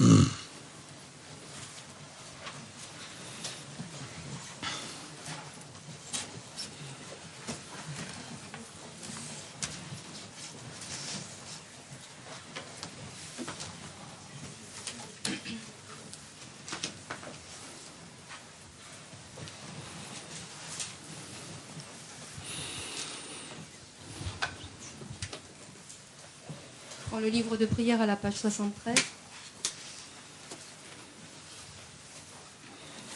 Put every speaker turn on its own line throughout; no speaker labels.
Le livre de prière à la page 73.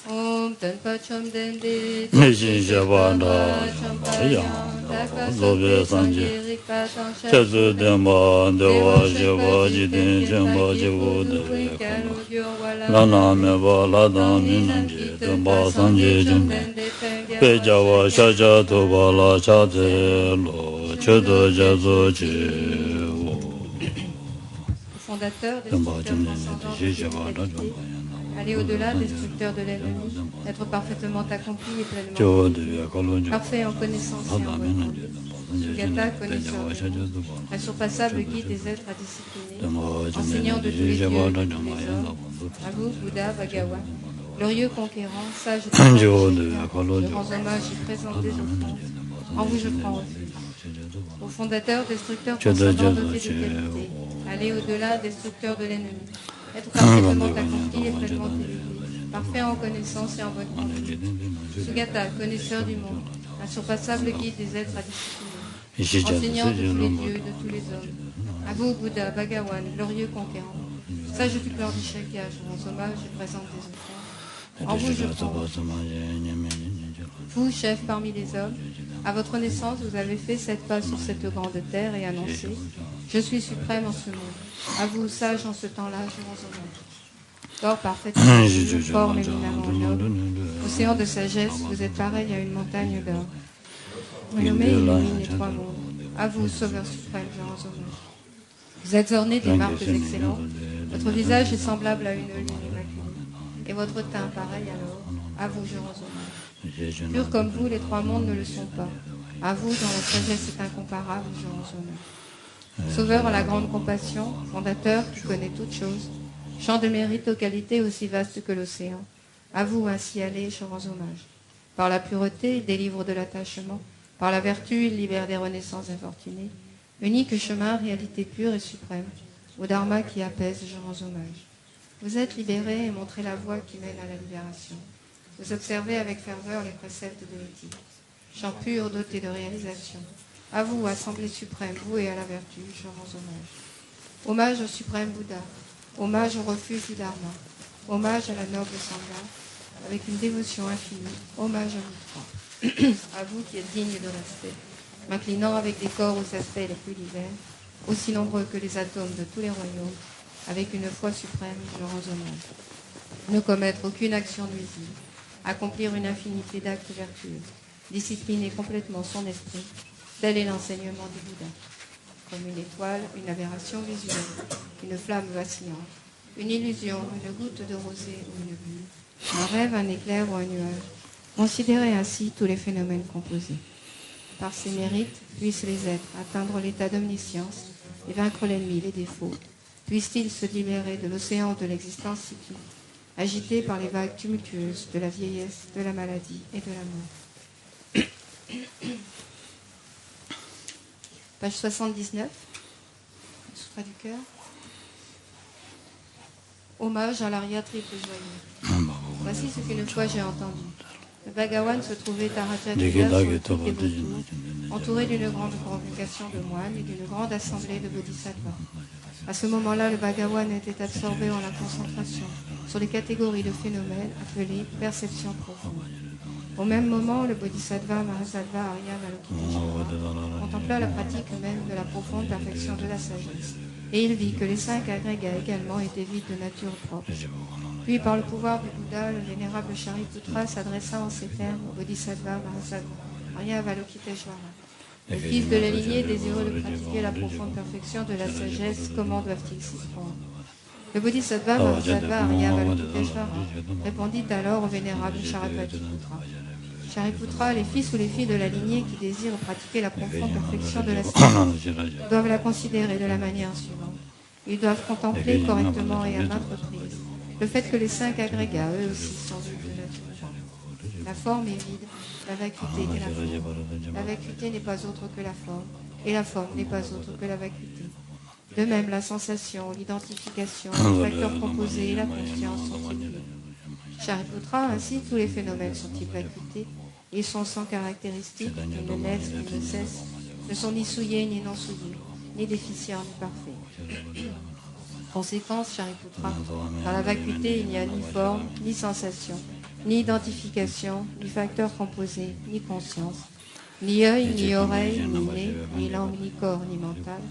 Om Tanpa Chom Dende
Nishin Shabanda Zobe Sanje Chazu Demba Dewa Sheba Jiten Jemba Jebu Deve Lana Meba Lada Minanje Demba Sanje Jembe Pejawa Shaja Toba La Chate Lo Chedo Jazo Jewo
Fondateur, destructeur transcendant de l'humanité, aller au-delà, destructeur de l'ennemi, être parfaitement accompli et pleinement parfait en connaissance et en bonne conduite. Sugata, connaisseur des mondes, insurpassable guide des êtres à discipliner, enseignant de tous les dieux et de tous les hommes, à vous, Bouddha, Bhagawan, glorieux conquérant, sage de je rends hommage et présente des offrandes, en vous je prends refuge. Au fondateur, destructeur transcendant doté de qualité, aller au-delà, destructeur de l'ennemi, être parfaitement accompli et pleinement élevé, parfait en connaissance et en bonne conduite. Sugata, connaisseur du monde, insurpassable guide des êtres à discipliner, enseignant de tous les dieux et de tous les hommes. À vous, Bouddha, Bhagawan, glorieux conquérant, sage du clan du Shakya, je rends hommage et présente des offrandes. En vous je prends. Vous, chef parmi les hommes, à votre naissance, vous avez fait 7 pas sur cette grande terre et annoncé « Je suis suprême en ce monde ». À vous, sage en ce temps-là, je rends hommage. Corps parfaitement pur, forme éminemment noble, océan de sagesse, vous êtes pareil à une montagne d'or. Renommé illumine les 3 mondes. À vous, sauveur suprême, je rends hommage. Vous êtes orné des marques excellentes. Votre visage est semblable à une lune immaculée. Et votre teint pareil à l'or. À vous, je rends hommage. Purs comme vous, les 3 mondes ne le sont pas. À vous, dont la sagesse est incomparable, je rends hommage. Sauveur à la grande compassion, fondateur qui connaît toutes choses, champ de mérite aux qualités aussi vastes que l'océan. À vous, ainsi allez, je rends hommage. Par la pureté, il délivre de l'attachement. Par la vertu, il libère des renaissances infortunées. Unique chemin, réalité pure et suprême. Au dharma qui apaise, je rends hommage. Vous êtes libérés et montrez la voie qui mène à la libération. Vous observez avec ferveur les préceptes de l'éthique. Chant pur, doté de réalisation. À vous, Assemblée suprême, vouée à la vertu, je rends hommage. Hommage au suprême Bouddha. Hommage au refuge du Dharma. Hommage à la noble Sangha. Avec une dévotion infinie. Hommage à vous 3. À vous qui êtes dignes de respect. M'inclinant avec des corps aux aspects les plus divers, aussi nombreux que les atomes de tous les royaumes, avec une foi suprême, je rends hommage. Ne commettre aucune action nuisible. Accomplir une infinité d'actes vertueux, discipliner complètement son esprit, tel est l'enseignement du Bouddha. Comme une étoile, une aberration visuelle, une flamme vacillante, une illusion, une goutte de rosée ou une bulle, un rêve, un éclair ou un nuage. Considérez ainsi tous les phénomènes composés. Par ses mérites, puissent les êtres atteindre l'état d'omniscience et vaincre l'ennemi, les défauts. Puissent-ils se libérer de l'océan de l'existence cyclique, agité par les vagues tumultueuses de la vieillesse, de la maladie et de la mort. Page 79, Sutra du cœur. Hommage à l'aria triple joyeux. Voici ce qu'une fois j'ai entendu. Le Bhagawan se trouvait à Rajagaha sur le pic des vautours, entouré d'une grande convocation de moines et d'une grande assemblée de bodhisattvas. À ce moment-là, le Bhagawan était absorbé en la concentration sur les catégories de phénomènes appelées perception profonde. Au même moment, le bodhisattva Mahasattva Arya Avalokiteshvara contempla la pratique même de la profonde perfection de la sagesse, et il vit que les 5 agrégats également étaient vides de nature propre. Puis, par le pouvoir du Bouddha, le vénérable Shariputra s'adressa en ces termes au bodhisattva Mahasattva Arya Avalokiteshvara. Les fils de la lignée désireux de pratiquer la profonde perfection de la sagesse, comment doivent-ils s'y prendre? Le bodhisattva Mahasattva Arya Avalokiteshvara répondit alors au vénérable Shariputra. Shariputra, les fils ou les filles de la lignée qui désirent pratiquer la profonde perfection de la sagesse doivent la considérer de la manière suivante. Ils doivent contempler correctement et à maintes reprises le fait que les 5 agrégats, eux aussi, sont vides de nature. La forme est vide, la vacuité est la forme. La vacuité n'est pas autre que la forme, et la forme n'est pas autre que la vacuité. De même, la sensation, l'identification, le facteur composé et la conscience sont-ils vides. Shariputra, ainsi, tous les phénomènes sont-ils vacuités. Ils sont sans caractéristiques, ils ne naissent, ils ne cessent, ne sont ni souillés ni non souillés, ni déficients ni parfaits. Conséquence, Shariputra, dans la vacuité, il n'y a ni forme, ni sensation, ni identification, ni facteur composé, ni conscience, ni œil, ni oreille, ni nez, ni langue, ni corps, ni mental,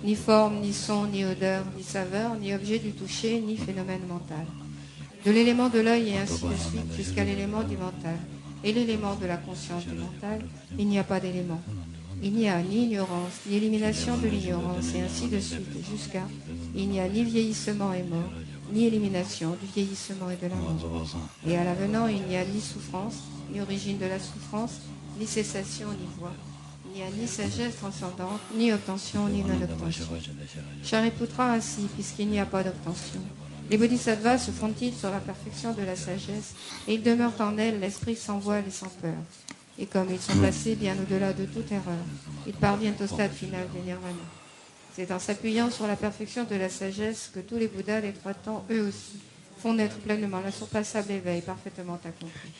ni forme, ni son, ni odeur, ni saveur, ni objet du toucher, ni phénomène mental. De l'élément de l'œil et ainsi de suite jusqu'à l'élément du mental et l'élément de la conscience du mental, il n'y a pas d'élément. Il n'y a ni ignorance, ni élimination de l'ignorance et ainsi de suite jusqu'à il n'y a ni vieillissement et mort, ni élimination du vieillissement et de la mort. Et à l'avenant, il n'y a ni souffrance, ni origine de la souffrance, ni cessation, ni voie. Il n'y a ni sagesse transcendante, ni obtention, ni non-obtention. Shariputra ainsi, puisqu'il n'y a pas d'obtention. Les bodhisattvas se fondent-ils sur la perfection de la sagesse, et ils demeurent en elle l'esprit sans voile et sans peur. Et comme ils sont placés bien au-delà de toute erreur, ils parviennent au stade final du nirvana. C'est en s'appuyant sur la perfection de la sagesse que tous les Bouddhas des 3 temps, eux aussi, font naître pleinement la surpassable éveil parfaitement accompli.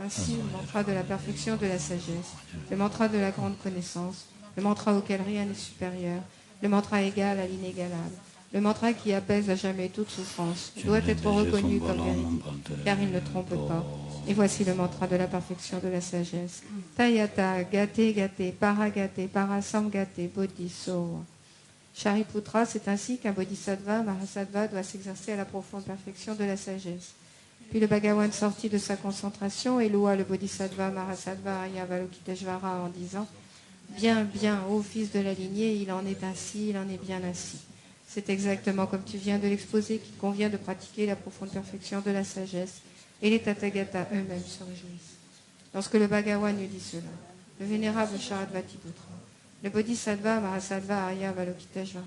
Ainsi, le mantra de la perfection de la sagesse, le mantra de la grande connaissance, le mantra auquel rien n'est supérieur, le mantra égal à l'inégalable, le mantra qui apaise à jamais toute souffrance, doit être reconnu comme véridique, car il ne trompe pas. Et voici le mantra de la perfection de la sagesse. Tayata, gate, gate, paragate, parasamgate, bodhiso. Shariputra, c'est ainsi qu'un bodhisattva, mahasattva, doit s'exercer à la profonde perfection de la sagesse. Puis le Bhagawan sortit de sa concentration et loua le bodhisattva, mahasattva, Avalokiteshvara en disant « Bien, bien, ô fils de la lignée, il en est ainsi, il en est bien ainsi. » C'est exactement comme tu viens de l'exposer qu'il convient de pratiquer la profonde perfection de la sagesse, et les Tathagatas eux-mêmes se réjouissent. Lorsque le Bhagawan eut dit cela, le vénérable Sharadvatiputra, le Bodhisattva Mahasattva Arya Avalokiteshvara,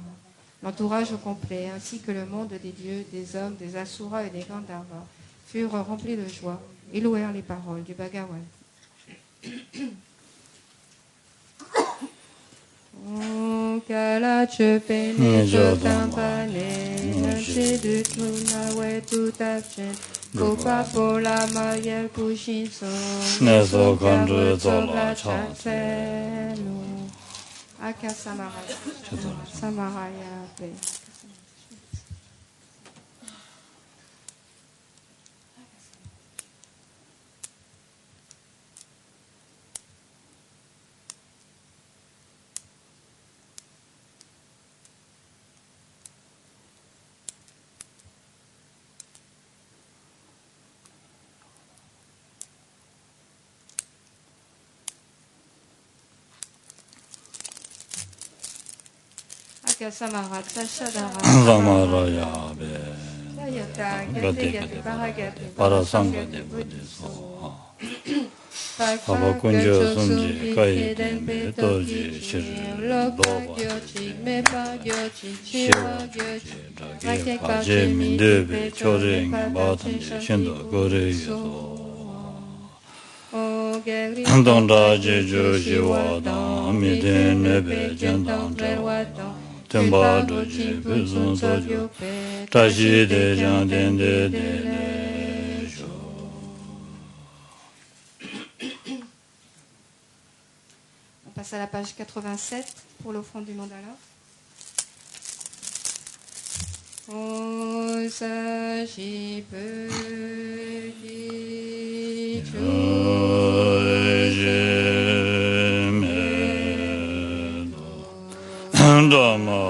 l'entourage au complet, ainsi que le monde des dieux, des hommes, des asuras et des Gandharvas, furent remplis de joie et louèrent les paroles du Bhagawan. Kala chepene chotampane nase de tunawe tutapchen kopa pola mayel kushinso neso kandre zola chatselu aka samaraya pe.
Samaraya Parasangate Bodhiso Abakunjo Sunji Kai Tenbe Toji Shiri Doba Shirake Kaje Mindebe Choring Batanje Shindo Gore Yoso Dondra Jeju Jiwa Dan Miden Nebe Jendang Jawa Temba Doji Puzun Sojo Tashi De Jan Dende De Jo.
On passe à la page 87 pour l'offrande du mandala. O Sashi Petit
Dhamma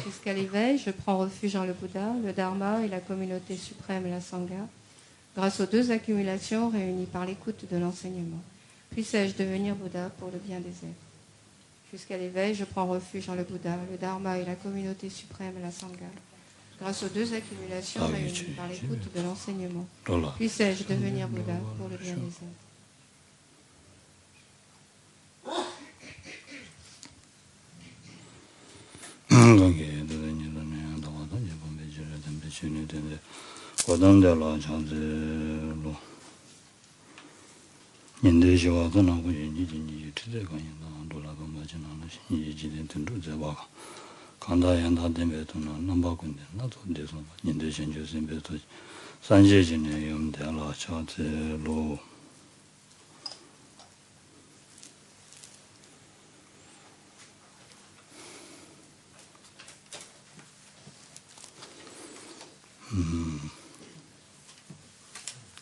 Jusqu'à l'éveil, je prends refuge en le Bouddha, le Dharma et la communauté suprême, la Sangha, grâce aux deux accumulations réunies par l'écoute de l'enseignement. Puissais-je devenir Bouddha pour le bien des êtres. Jusqu'à l'éveil, je prends refuge en le Bouddha, le Dharma et la communauté suprême, la Sangha, grâce aux deux accumulations réunies par l'écoute de l'enseignement. Puissais-je devenir Bouddha pour le bien des êtres.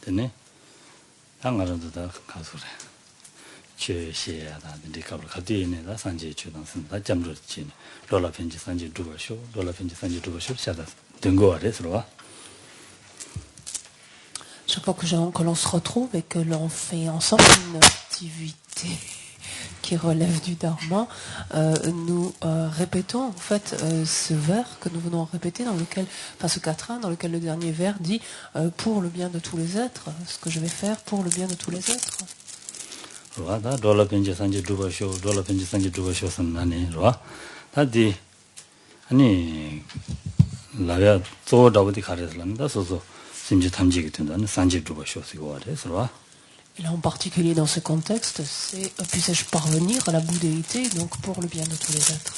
되네. 당가라도다 가수래. 최시야다 근데 갑을 가디에네다 산지 주당선 다 잠르지. 로라 편지 산지 두버쇼, 로라 편지 산지 두버쇼 샤다. 된거 아래서와.
Chaque fois que l'on se retrouve et que l'on fait ensemble une activité qui relève du Dharma, nous répétons en fait ce vers que nous venons répéter dans lequel, enfin ce quatrain dans lequel le dernier vers dit pour le bien de tous les êtres, ce que je vais faire pour le bien de tous les êtres. Et là en particulier dans ce contexte, c'est puissais-je parvenir à la bouddhéité, donc pour le bien de tous les êtres.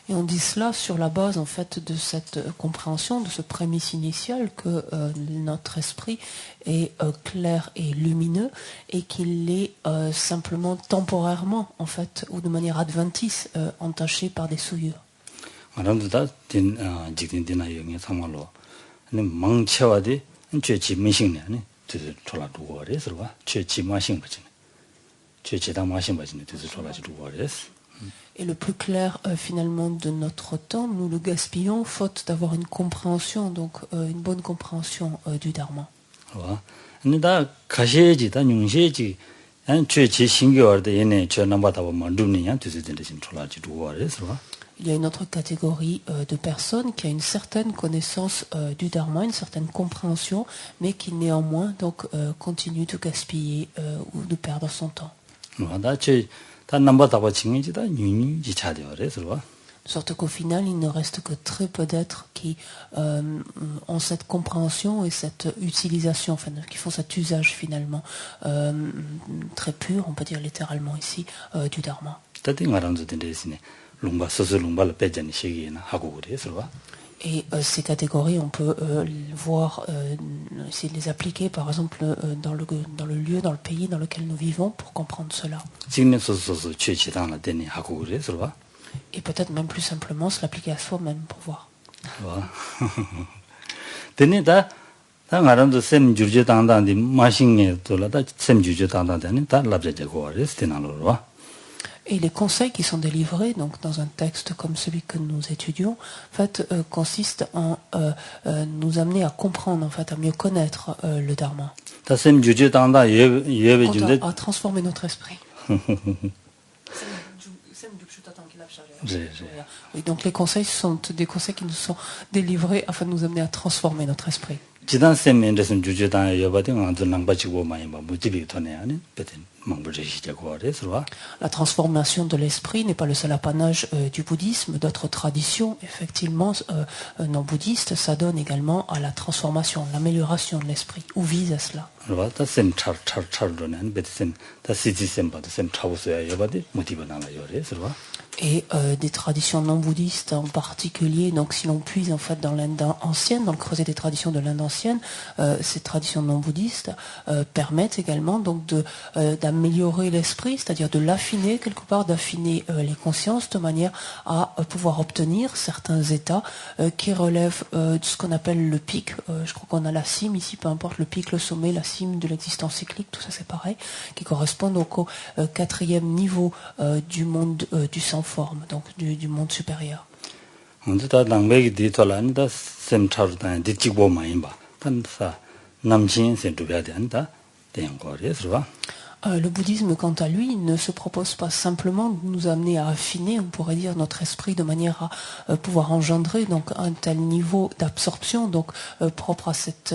Et on dit cela sur la base en fait de cette compréhension, de ce prémisse initial que notre esprit est clair et lumineux et qu'il est simplement temporairement en fait ou de manière adventice entaché par des souillures. Et le plus clair finalement de notre temps, nous le gaspillons faute d'avoir une compréhension, donc une bonne compréhension du Dharma. Il y a une autre catégorie de personnes qui a une certaine connaissance du Dharma, une certaine compréhension, mais qui néanmoins donc continue de gaspiller ou de perdre son temps. Nous sorte qu'au final, il ne reste que très peu d'êtres qui ont cette compréhension et cette utilisation, enfin, qui font cet usage finalement très pur, on peut dire littéralement ici, du Dharma. Et ces catégories, on peut voir, essayer de les appliquer, par exemple, dans le lieu, dans le pays dans lequel nous vivons, pour comprendre cela. Et peut-être même plus simplement se l'appliquer à soi-même pour voir. Et les conseils qui sont délivrés donc dans un texte comme celui que nous étudions, en fait, consistent en nous amener à comprendre, en fait, à mieux connaître le Dharma. À transformer notre esprit. Oui, donc les conseils sont des conseils qui nous sont délivrés afin de nous amener à transformer notre esprit. La transformation de l'esprit n'est pas le seul apanage du bouddhisme. D'autres traditions, effectivement, non bouddhistes, ça donne également à la transformation, l'amélioration de l'esprit. Où vise à cela? Et des traditions non bouddhistes en particulier, donc si l'on puise en fait dans l'Inde ancienne, dans le creuset des traditions de l'Inde ancienne, ces traditions non bouddhistes permettent également donc d'améliorer l'esprit, c'est-à-dire de l'affiner quelque part, d'affiner les consciences de manière à pouvoir obtenir certains états qui relèvent de ce qu'on appelle le pic. Je crois qu'on a la cime ici, peu importe le pic, le sommet, la cime de l'existence cyclique, tout ça c'est pareil, qui correspond donc au quatrième niveau du monde du sans forme, donc du monde supérieur. Le bouddhisme, quant à lui, ne se propose pas simplement de nous amener à affiner, on pourrait dire, notre esprit de manière à pouvoir engendrer donc un tel niveau d'absorption, donc propre à cet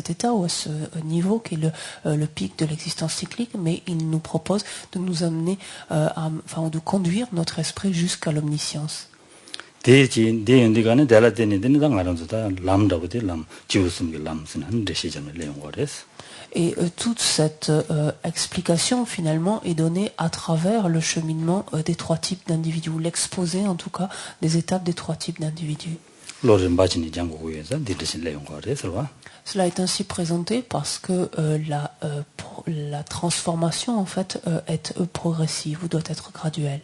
état ou à ce niveau qui est le pic de l'existence cyclique, mais il nous propose de nous amener, de conduire notre esprit jusqu'à l'omniscience. Et toute cette explication finalement est donnée à travers le cheminement des trois types d'individus, l'exposé en tout cas des étapes des trois types d'individus. Cela est ainsi présenté parce que la transformation en fait est progressive ou doit être graduelle.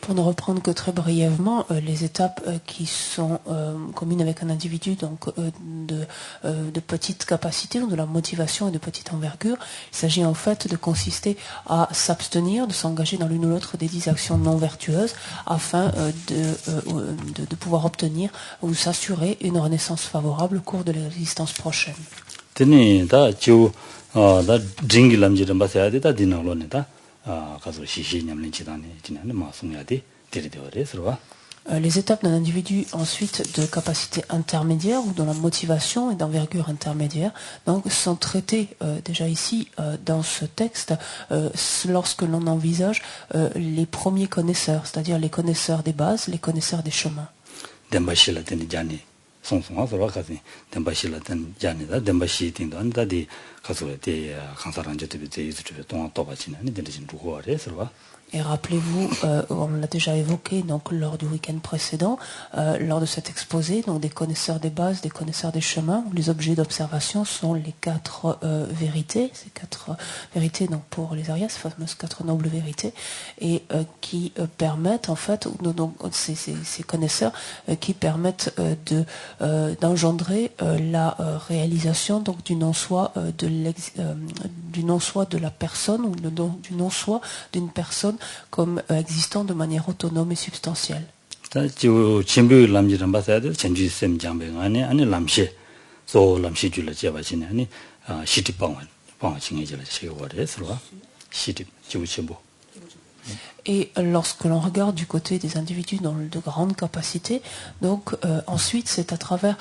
Pour ne reprendre que très brièvement, les étapes qui sont communes avec un individu, donc de petite capacité, ou de la motivation et de petite envergure, il s'agit en fait de consister à s'abstenir, de s'engager dans l'une ou l'autre des 10 actions non vertueuses, afin de pouvoir obtenir ou s'assurer une renaissance favorable au cours de l'existence prochaine. Les étapes d'un individu ensuite de capacité intermédiaire ou de la motivation et d'envergure intermédiaire donc sont traitées déjà ici dans ce texte lorsque l'on envisage les premiers connaisseurs, c'est-à-dire les connaisseurs des bases, les connaisseurs des chemins. Et rappelez-vous, on l'a déjà évoqué donc lors du week-end précédent, lors de cet exposé, donc des connaisseurs des bases, des connaisseurs des chemins, où les objets d'observation sont les 4 vérités, ces 4 vérités donc pour les Aryas, ces fameuses 4 nobles vérités, et qui permettent en fait, donc ces connaisseurs qui permettent d'engendrer la réalisation donc du non-soi de la personne ou du non-soi d'une personne comme existant de manière autonome et substantielle. Et lorsque l'on regarde du côté des individus de grande capacité, donc ensuite c'est à travers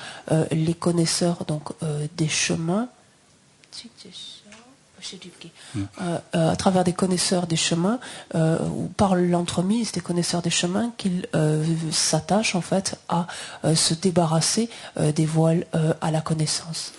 les connaisseurs donc des chemins, à travers des connaisseurs des chemins ou par l'entremise des connaisseurs des chemins qu'ils s'attachent en fait à se débarrasser des voiles à la connaissance.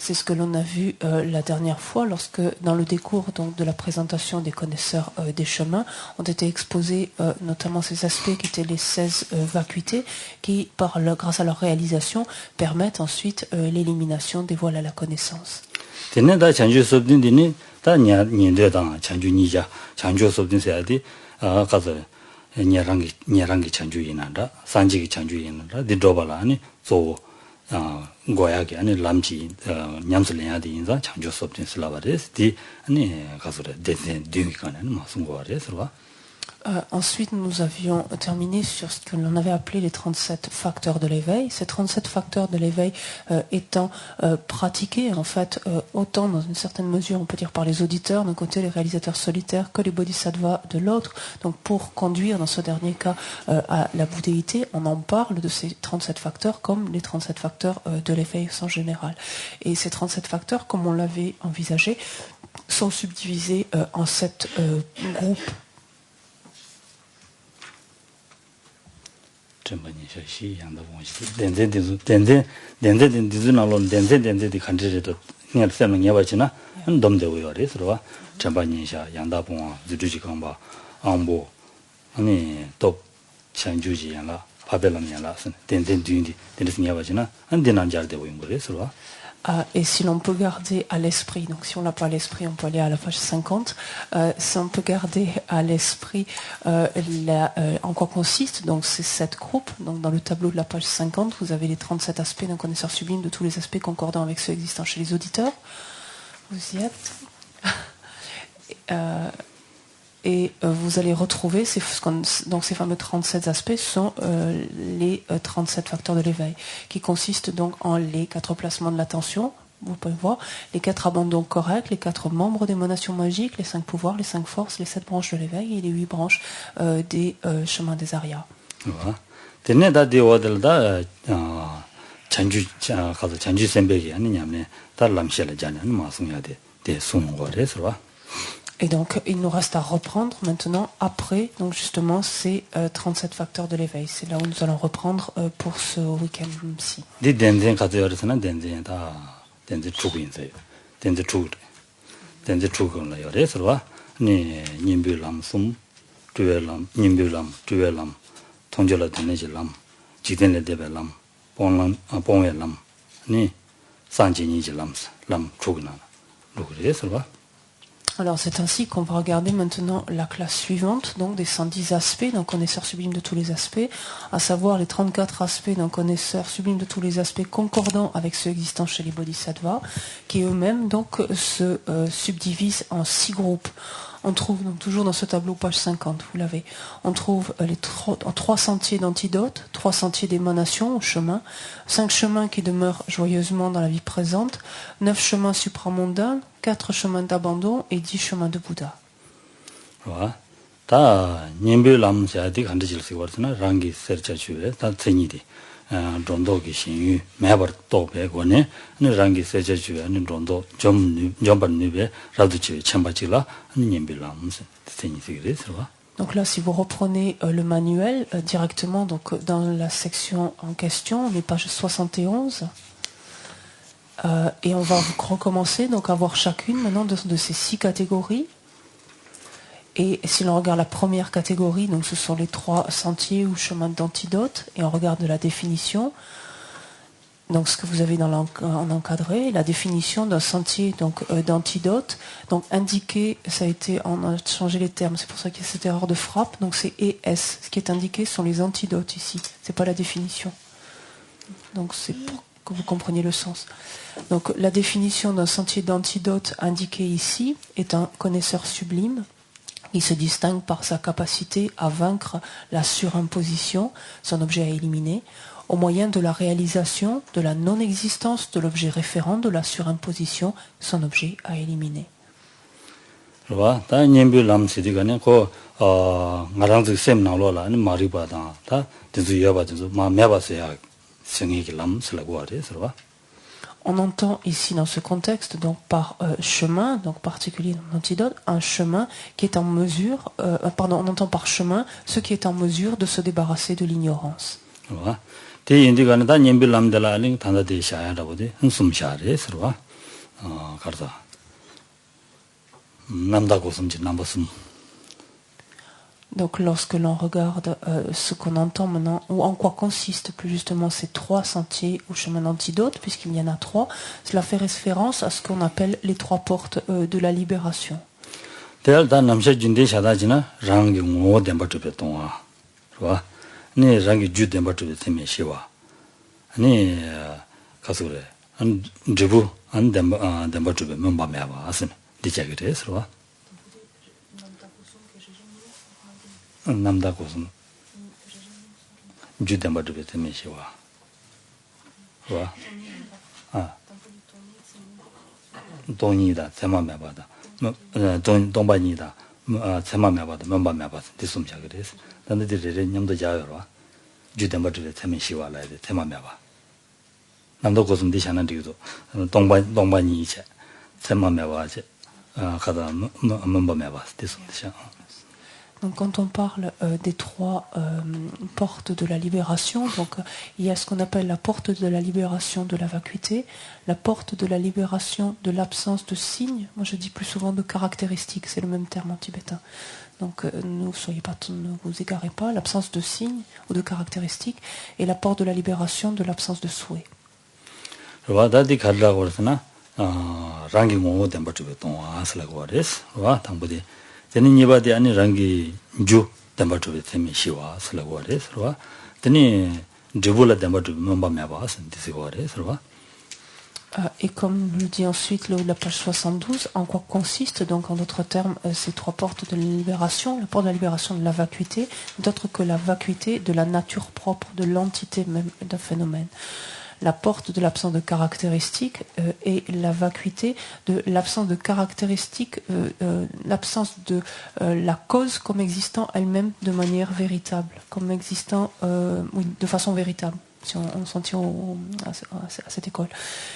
C'est ce que l'on a vu la dernière fois lorsque, dans le décours donc, de la présentation des connaisseurs des chemins, ont été exposés notamment ces aspects qui étaient les 16 vacuités qui, grâce à leur réalisation, permettent ensuite l'élimination des voiles à la connaissance.
고야게 아니 람지 냠슬래야디 인자 창조 수업된 슬라바레스 디 아니 가서래 데센 딩이가는 무슨 거래서
Ensuite, nous avions terminé sur ce que l'on avait appelé les 37 facteurs de l'éveil. Ces 37 facteurs de l'éveil étant pratiqués, en fait, autant dans une certaine mesure, on peut dire par les auditeurs d'un côté, les réalisateurs solitaires, que les bodhisattvas de l'autre. Donc, pour conduire, dans ce dernier cas, à la bouddhéité, on en parle de ces 37 facteurs comme les 37 facteurs de l'éveil en général. Et ces 37 facteurs, comme on l'avait envisagé, sont subdivisés en 7 groupes. Et si l'on peut garder à l'esprit, donc si on l'a pas à l'esprit, on peut aller à la page 50, si on peut garder à l'esprit en quoi consiste donc ces 7 groupes, donc dans le tableau de la page 50, vous avez les 37 aspects d'un connaisseur sublime de tous les aspects concordants avec ceux existants chez les auditeurs. Vous y êtes. Et vous allez retrouver donc ces fameux 37 aspects sont les 37 facteurs de l'éveil, qui consistent donc en les 4 placements de l'attention, vous pouvez voir, les 4 abandons corrects, les 4 membres d'émanation magique, les 5 pouvoirs, les 5 forces, les 7 branches de l'éveil et les 8 branches des chemins des Aryas. Et donc, il nous reste à reprendre maintenant, après, donc justement, ces 37 facteurs de l'éveil. C'est là où nous allons reprendre pour ce week-end-ci. Alors c'est ainsi qu'on va regarder maintenant la classe suivante, donc des 110 aspects d'un connaisseur sublime de tous les aspects, à savoir les 34 aspects d'un connaisseur sublime de tous les aspects concordants avec ceux existants chez les bodhisattvas, qui eux-mêmes donc se subdivisent en 6 groupes. On trouve donc toujours dans ce tableau, page 50, vous l'avez, on trouve les 3 sentiers d'antidote, 3 sentiers d'émanation au chemin, 5 chemins qui demeurent joyeusement dans la vie présente, 9 chemins supramondains, 4 chemins d'abandon et 10 chemins de Bouddha.
Voilà. Ta nyembe lam jadi khande jil se wartna rangi sercha chuwe ta tsenyi de rondo ki shinyu mebar to be gone ne rangi sercha chuwe ne rondo jombar nube radu chuwe chamba chila ne nyembe lam se tsenyi sigre serwa.
Donc là, si vous reprenez le manuel directement, donc dans la section en question, les pages 71. Et on va recommencer donc à voir chacune maintenant de ces 6 catégories. Et si l'on regarde la première catégorie, donc ce sont les 3 sentiers ou chemins d'antidote, et on regarde la définition, donc ce que vous avez en encadré, la définition d'un sentier donc d'antidote, donc indiqué, ça a été, on a changé les termes, c'est pour ça qu'il y a cette erreur de frappe, donc c'est ES, ce qui est indiqué sont les antidotes ici, c'est pas la définition. Donc c'est que vous compreniez le sens. Donc la définition d'un sentier d'antidote indiqué ici est un connaisseur sublime. Il se distingue par sa capacité à vaincre la surimposition, son objet à éliminer, au moyen de la réalisation de la non-existence de l'objet référent de la surimposition, son objet à éliminer. On entend ici dans ce contexte, donc par chemin, donc particulier dans l'antidote, un chemin qui est en mesure, on entend par chemin ce qui est en mesure de se débarrasser de l'ignorance. Donc lorsque l'on regarde ce qu'on entend maintenant, ou en quoi consistent plus justement ces 3 sentiers ou chemins d'antidote, puisqu'il y en a 3, cela fait référence à ce qu'on appelle les 3 portes de la libération.
남다 고슨 주담바드베 테메시와 와 돈이다 제마매바다 돈 돈바니다 제마매바다 면바매바다 디숨샤 그래서 단들이 냠도 자요라 주담바드베 테메시와 라이데 제마매바 남도 고슨 디샤는 디도 돈바니 이체 제마매바제 가다 면바매바 디숨샤.
Donc quand on parle des 3 portes de la libération, donc il y a ce qu'on appelle la porte de la libération de la vacuité, la porte de la libération de l'absence de signes, moi je dis plus souvent de caractéristiques, c'est le même terme en tibétain. Donc ne vous égarez pas, l'absence de signes ou de caractéristiques, et la porte de la libération de l'absence de souhait.
제니니바데 아니 랑기 주 담바토베 테미 시와 슬라고레 서와 데니 드불라 담바토 멤바메바 센티시고레 서와.
Et comme le dit ensuite la page 72, en quoi consistent donc en d'autres termes ces 3 portes de la libération, la porte de la libération de la vacuité, d'autre que la vacuité de la nature propre de l'entité même d'un phénomène. La porte de l'absence de caractéristiques et la vacuité de l'absence de caractéristiques, l'absence de la cause comme existant elle-même de manière véritable, comme existant de façon véritable, si on s'en tient à cette école.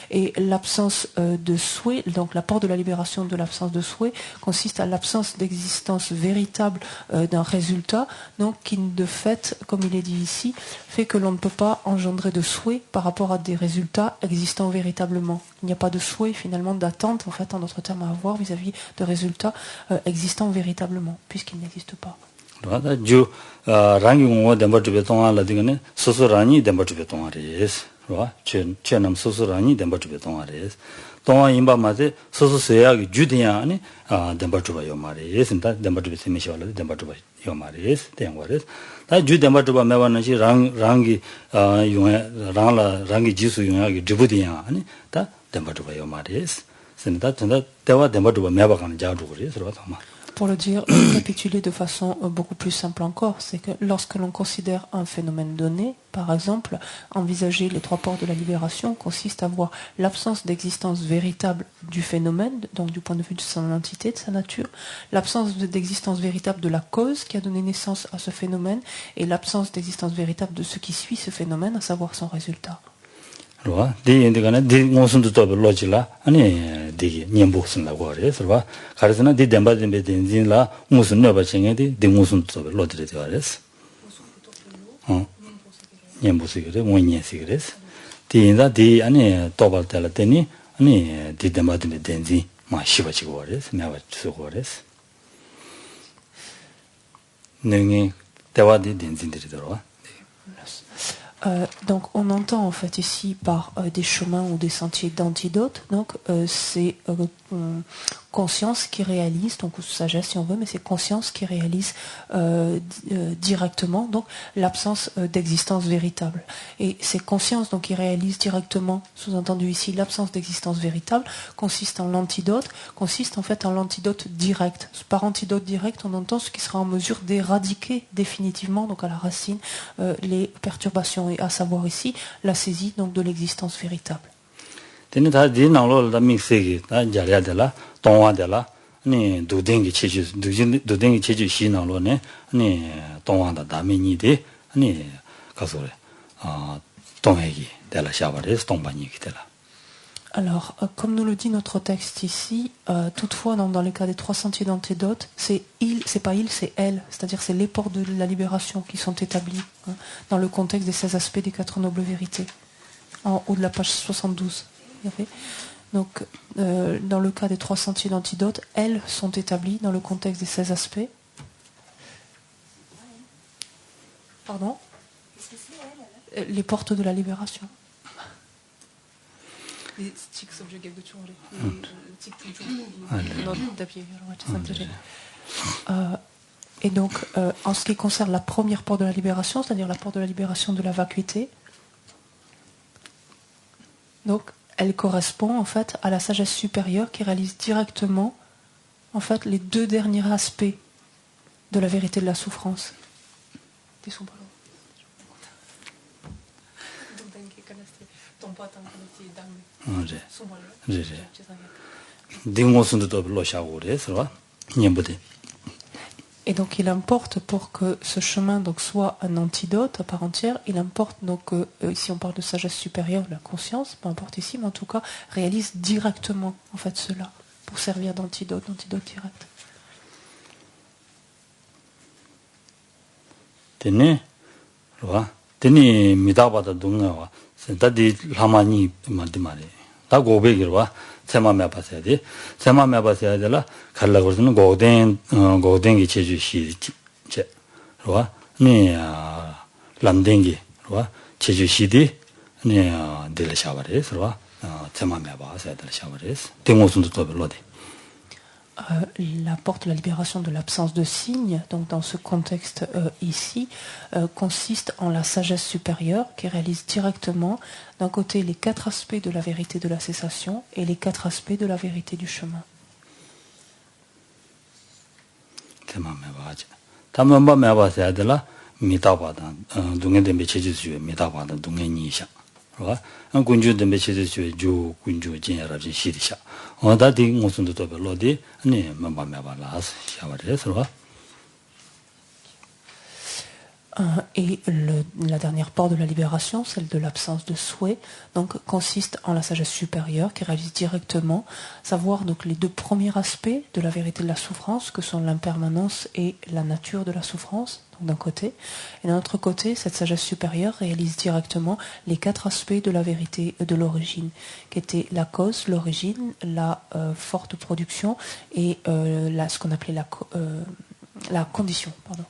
Et l'absence de souhait, donc la porte de la libération de l'absence de souhait, consiste à l'absence d'existence véritable d'un résultat, donc qui de fait, comme il est dit ici, fait que l'on ne peut pas engendrer de souhait par rapport à des résultats existant véritablement. Il n'y a pas de souhait finalement d'attente, en fait, en d'autres termes à avoir vis-à-vis de résultats existant véritablement, puisqu'ils n'existent pas.
주 랑기고 덴바트베 동안라디네 소소라니 덴바트베 동아레스 와 쳔남 소소라니 덴바트베 동아레스 동안 임바마데 소소세야기 주디야니 덴바트바 요마레스 인다 덴바트베 세미시발라 덴바트바 요마레스 덴와레스 다 주 덴바트바 메바나시 랑기 용에 랑기 지수 용야기 드부디야 아니 다 덴바트바 요마레스 센다 텐다 대와 덴바트바 메바가는 자주 그래서 그러다.
Pour le dire, récapituler de façon beaucoup plus simple encore, c'est que lorsque l'on considère un phénomène donné, par exemple, envisager les 3 portes de la libération consiste à voir l'absence d'existence véritable du phénomène, donc du point de vue de son entité, de sa nature, l'absence d'existence véritable de la cause qui a donné naissance à ce phénomène, et l'absence d'existence véritable de ce qui suit ce phénomène, à savoir son résultat.
디 인디가나 디 모순도 또 로지라 아니 디 냠복슨라고 그래서 봐 가르스나 디 덴바덴베 덴진라 무슨 너바칭에디 디 모순도 또 로지레 되어레스 냠복스 그래 뭐냐시 그래서 디 인다 디 아니 또발텔라 테니 아니 디 덴바덴베 덴진 마 시바치고 그래서 내가 쓰고 그래서 능이 대화디 덴진들이 들어와.
Donc on entend en fait ici par des chemins ou des sentiers d'antidote, donc c'est conscience qui réalise, donc ou sagesse si on veut, mais c'est conscience qui réalise directement donc l'absence d'existence véritable. Et c'est conscience donc qui réalise directement, sous-entendu ici, l'absence d'existence véritable, consiste en l'antidote direct. Par antidote direct, on entend ce qui sera en mesure d'éradiquer définitivement, donc à la racine, les perturbations, et à savoir ici la saisie donc de l'existence véritable.
Tene ta di nanglo la mixegi ta jarya de la tongwa de la ni dudengi cheju shi nanglo ne ni tongwa da dame ni de ni kasore tongegi de la shabare tongba ni de la.
Alors, comme nous le dit notre texte ici, toutefois, dans le cas des 3 sentiers d'antidote, c'est pas il, c'est elle, c'est-à-dire c'est les portes de la libération qui sont établis dans le contexte des 16 aspects des 4 nobles vérités, en haut de la page 72. Donc, dans le cas des 3 sentiers d'antidote, elles sont établies dans le contexte des 16 aspects. Pardon ? Les portes de la libération. Et donc, en ce qui concerne la première porte de la libération, c'est-à-dire la porte de la libération de la vacuité, donc elle correspond en fait à la sagesse supérieure qui réalise directement en fait les 2 derniers aspects de la vérité de la souffrance. Et donc il importe pour que ce chemin donc soit un antidote à part entière, il importe donc ici on parle de sagesse supérieure, la conscience, peu importe ici, mais en tout cas réalise directement en fait cela pour servir d'antidote direct.
Teni midabada dunga dadi lamani madimare da gobe girwa sema me pasade la khala gorsun goden gi cheju shi che ro ni lamdengi ro cheju shi di ni de la shabare ro sema me pasade la shabare tengosun to lode.
La porte de la libération de l'absence de signe, donc dans ce contexte ici, consiste en la sagesse supérieure qui réalise directement d'un côté les 4 aspects de la vérité de la cessation et les 4 aspects de la vérité du chemin. Et la dernière porte de la libération, celle de l'absence de souhait, donc consiste en la sagesse supérieure qui réalise directement, savoir donc les 2 premiers aspects de la vérité de la souffrance, que sont l'impermanence et la nature de la souffrance, donc d'un côté, et d'un autre côté, cette sagesse supérieure réalise directement les 4 aspects de la vérité de l'origine, qui étaient la cause, l'origine, la forte production et ce qu'on appelait la condition, pardon.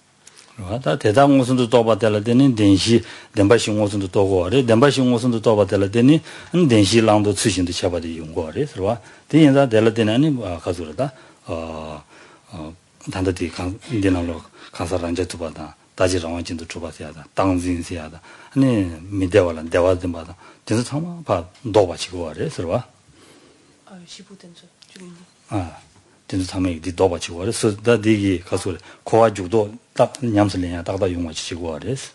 다 대당 무슨도 또 받을 때는 denshi den바시 무슨도 또 거래 den바시 무슨도 또 받을 때는 den시랑도 추신도 잡아도 용거래 그래서 대인자 될 때는 가서다 단다디 인데나로 가서란제 두 받아 다지랑 완전도 줘봐야다 당진세야다 아니 미대와란 대화든 받아 진짜 참아 봐 너바치고 거래 그래서
시부된저 주인님
진짜 참에 디 너바치고 그래서 다디기 가서 고아주도 딱 냠슬이냐 딱다 용마치고 그래서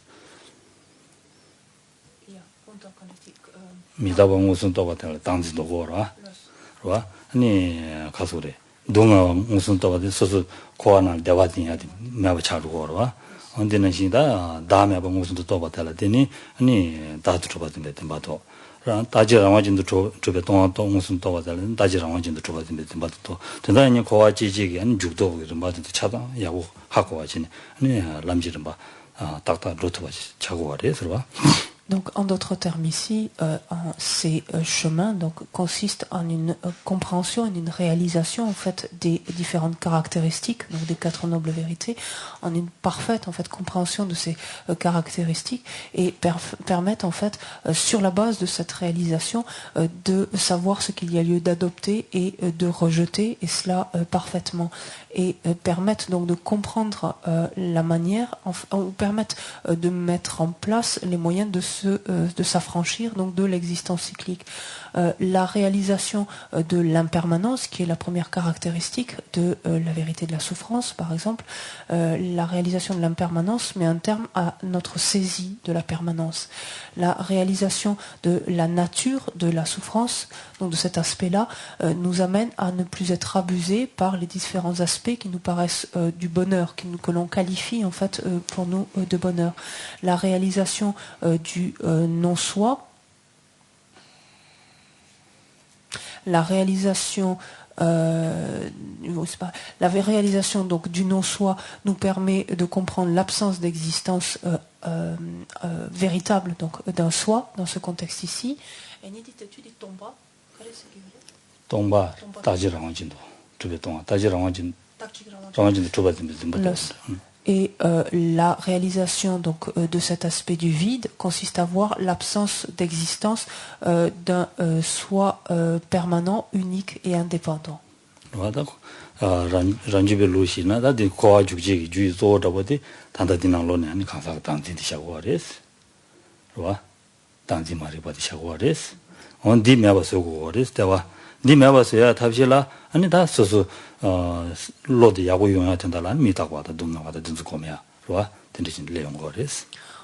미다방 무슨 또 같아 당지도 거라 그러와 아니 가서래 동아 무슨 또 같아 서서 고아나 대화딩야 매버 차르고 그러와 언제는 신다 다음에 방 무슨 또 같아 되니 아니 다도 줘봤던 데 봐도 다지랑 완전도 저배 동안 또 무슨 또 받아는 다지랑 완전도 줘봤던 데 봐도 전단이 고아 지지기 안 죽도 그런 맞은 차다 야고 하고 와지네 아니 람지는 봐 딱딱 로트 봐지 차고 와래 그러와
Donc, en d'autres termes, ici, ces chemins donc consistent en une compréhension, en une réalisation en fait des différentes caractéristiques, donc des quatre nobles vérités, en une parfaite en fait compréhension de ces caractéristiques et permettent en fait sur la base de cette réalisation de savoir ce qu'il y a lieu d'adopter et de rejeter, et cela parfaitement, et permettent donc de comprendre la manière, ou permettent de mettre en place les moyens de s'affranchir donc de l'existence cyclique. La réalisation de l'impermanence, qui est la première caractéristique de la vérité de la souffrance, par exemple, la réalisation de l'impermanence met un terme à notre saisie de la permanence. La réalisation de la nature de la souffrance, donc de cet aspect-là, nous amène à ne plus être abusés par les différents aspects qui nous paraissent du bonheur, que l'on qualifie en fait pour nous de bonheur. La réalisation du non-soi, la réalisation donc du non-soi nous permet de comprendre l'absence d'existence véritable donc d'un soi dans ce contexte ici. Et la réalisation donc de cet aspect du vide consiste à voir l'absence d'existence d'un soi permanent, unique et indépendant.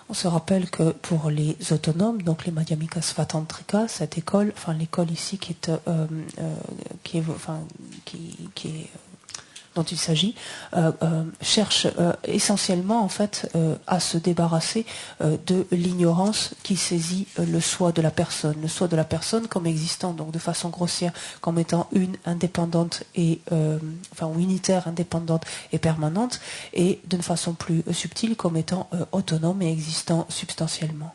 On se rappelle que pour les autonomes, donc les Madhyamika Svatantrika, cette école, enfin l'école ici dont il s'agit, cherche essentiellement en fait à se débarrasser de l'ignorance qui saisit le soi de la personne comme existant donc de façon grossière, comme étant une indépendante et ou unitaire, indépendante et permanente, et d'une façon plus subtile comme étant autonome et existant substantiellement.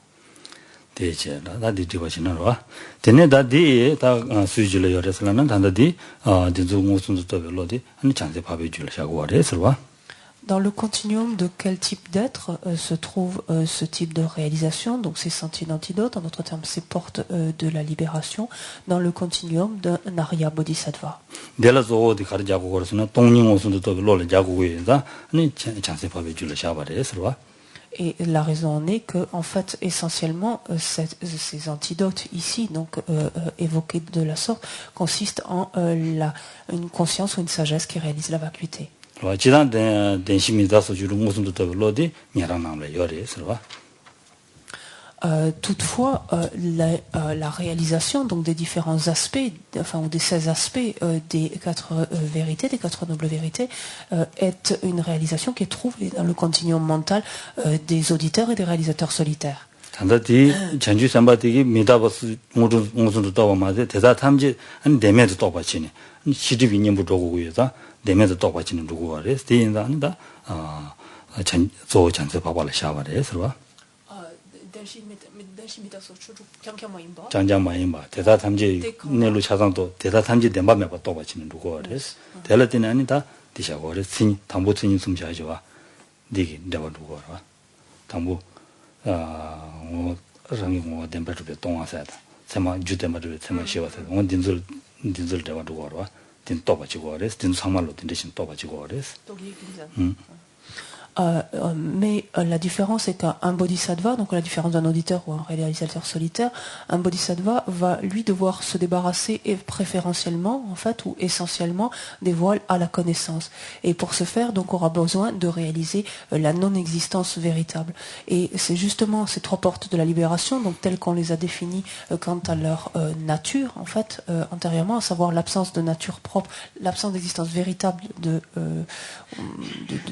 Dans le continuum de quel type d'être se trouve ce type de réalisation, donc ces sentiers d'antidote, en d'autres termes ces portes de la libération, dans le continuum d'un Arya Bodhisattva. Et la raison en est que, en fait, essentiellement, ces antidotes ici, donc évoqués de la sorte, consistent en une conscience ou une sagesse qui réalise la vacuité. Toutefois, la réalisation donc des différents aspects, ou des 16 aspects des quatre vérités, des quatre nobles vérités, est une réalisation qui est trouvée dans le continuum mental des auditeurs et des réalisateurs solitaires.
장장마인바 대다 탐지 내로 차상도 대다 탐지 덴바메바 또 받치는 누구어레스 대라tin 아니다 디샤고레 신 담보 신 숨샤죠와 디기 내가 누구어라 담보 뭐 랑이 뭐 덴바르베 동화사다 세마 주데마르베 세마 시와사 온 딘들 대와 누구어라 딘또 받치고어레스 딘 상말로 딘데신 또 받치고어레스
mais la différence est qu'un bodhisattva, donc la différence d'un auditeur ou un réalisateur solitaire, un bodhisattva va lui devoir se débarrasser et préférentiellement en fait ou essentiellement des voiles à la connaissance, et pour ce faire donc aura besoin de réaliser la non-existence véritable, et c'est justement ces trois portes de la libération donc telles qu'on les a définies quant à leur nature en fait antérieurement, à savoir l'absence de nature propre, l'absence d'existence véritable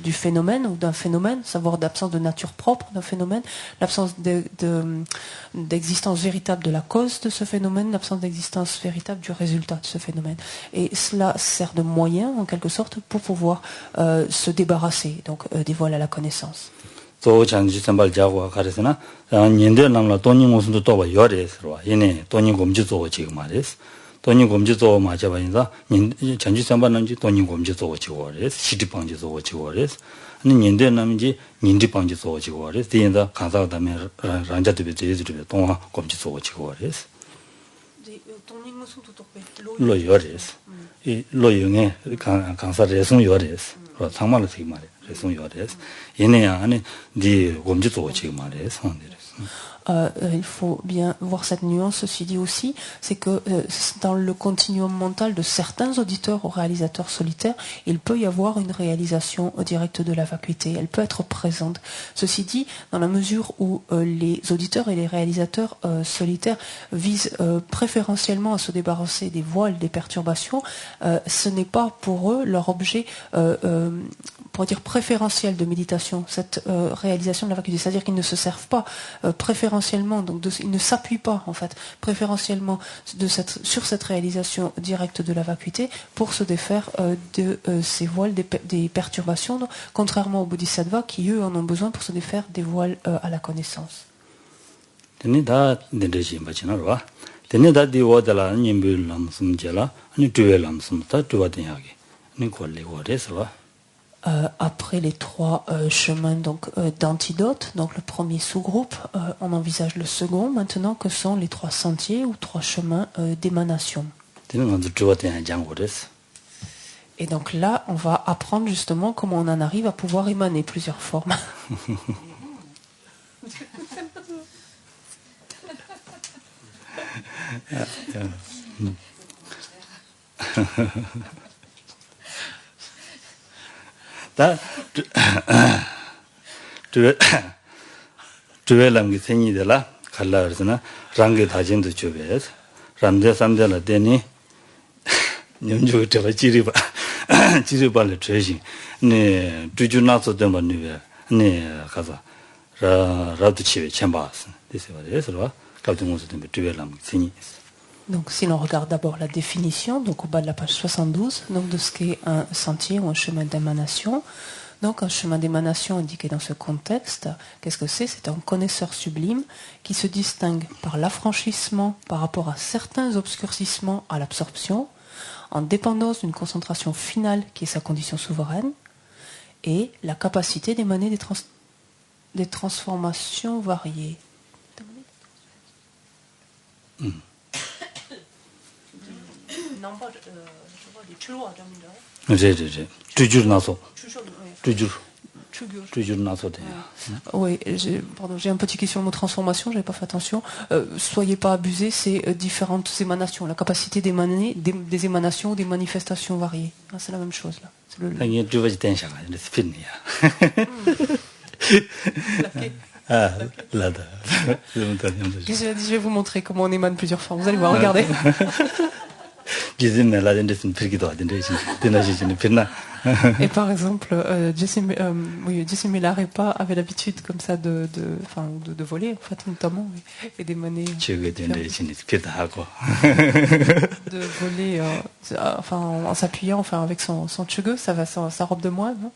du phénomène ou d'un phénomène, savoir d'absence de nature propre d'un phénomène, l'absence d'existence véritable de la cause de ce phénomène, l'absence d'existence véritable du résultat de ce phénomène. Et cela sert de moyen, en quelque sorte, pour pouvoir se débarrasser donc des voiles à la connaissance.
저 장지 선발 자고 가르스나 년대 남라 돈이 무슨도 또 요래서 얘네 돈이 검지 做 지금 말이스 돈이 검지 做 맞아 봐인다 장지 선발는지 돈이 검지 做 지고 그래서 시디 방지 做 지고 그래서 아니 년대 남지 년디 방지 做 지고 그래서 뒤에다 가서 다음에 란자도 베제도 동화 검지 做 지고 그래서 로 요래서 이 로용에 강사 레송 요래서 상말로 지금 말이야 레송 요래서 얘네야 아니 네 검지 做 지금 말이에요.
Il faut bien voir cette nuance, ceci dit aussi, c'est que dans le continuum mental de certains auditeurs ou réalisateurs solitaires, il peut y avoir une réalisation directe de la vacuité, elle peut être présente. Ceci dit, dans la mesure où les auditeurs et les réalisateurs solitaires visent préférentiellement à se débarrasser des voiles, des perturbations, ce n'est pas pour eux leur objet pour dire préférentiel de méditation, cette réalisation de la vacuité, c'est-à-dire qu'ils ne se servent pas préférentiellement, donc ils ne s'appuient pas en fait préférentiellement sur cette réalisation directe de la vacuité pour se défaire de ces voiles, des perturbations, donc, contrairement aux bodhisattvas qui eux en ont besoin pour se défaire des voiles à la connaissance. Après les trois chemins donc d'antidote, donc le premier sous-groupe, on envisage le second maintenant que sont les trois sentiers ou trois chemins d'émanation. Et donc là, on va apprendre justement comment on en arrive à pouvoir émaner plusieurs formes.
다 주वे람기 생이들라 갈라르스나 랑게 다진도 주베스 람데 삼데라 데니 년주 저바 지리바 지리발의 죄신 네 주주나서 되면 네 가서 라도 치에 챈바스 되세요. 갑자기 무슨 때문에 주वे람기 생이
Donc, si l'on regarde d'abord la définition, donc au bas de la page 72, donc de ce qu'est un sentier ou un chemin d'émanation. Donc, un chemin d'émanation indiqué dans ce contexte, qu'est-ce que c'est? C'est un connaisseur sublime qui se distingue par l'affranchissement par rapport à certains obscurcissements à l'absorption, en dépendance d'une concentration finale qui est sa condition souveraine, et la capacité d'émaner des transformations variées. Oui, j'ai un petit question de mot transformation, j'avais pas fait attention. Soyez pas abusés, c'est différentes émanations, la capacité d'émaner des émanations ou des manifestations variées. Ah, c'est la même chose là. Je vais vous montrer comment on émane plusieurs fois. Vous allez voir, regardez. Et par exemple, Jesse Milarepa avait l'habitude comme ça de voler, en fait, notamment, et d'émaner. De voler, en s'appuyant, avec son tchugue, sa robe de moine, non?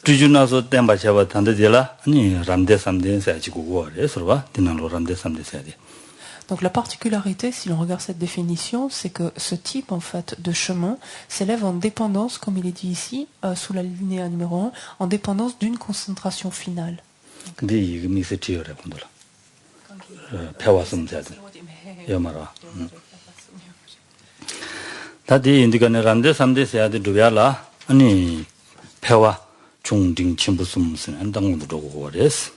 주주나서 땜바 잡아 단데딜라 아니 람데 삼데 세지고 거래 서봐 디나로 람데 삼데 세디.
Donc la particularité, si l'on regarde cette définition, c'est que ce type en fait de chemin s'élève en dépendance, comme il est dit ici, sous la linéa numéro 1, en dépendance d'une concentration finale.
근데 이게 미세티어래 본더라. 배웠으면 돼야 돼. 여마라. 다디 인디가네 람데 삼데 세야데 두야라 아니 배와 중딩 침부스무슨 안당도 로고 그랬어.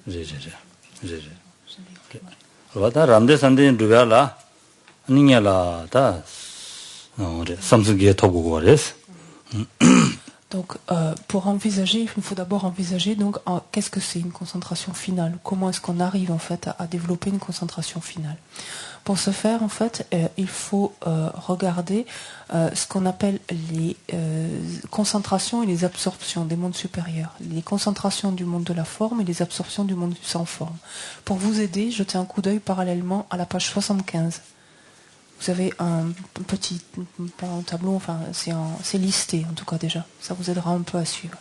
제제. 와다 람데 산데 두야라 아니냐라 다 삼수기에 토고 그랬어.
Donc, pour envisager, il faut d'abord envisager donc qu'est-ce que c'est une concentration finale. Comment est-ce qu'on arrive en fait à développer une concentration finale. Pour ce faire, en fait, il faut regarder ce qu'on appelle les concentrations et les absorptions des mondes supérieurs, les concentrations du monde de la forme et les absorptions du monde sans forme. Pour vous aider, jetez un coup d'œil parallèlement à la page 75. Vous avez un petit pas un tableau, enfin c'est listé en tout cas déjà. Ça vous aidera un peu à suivre.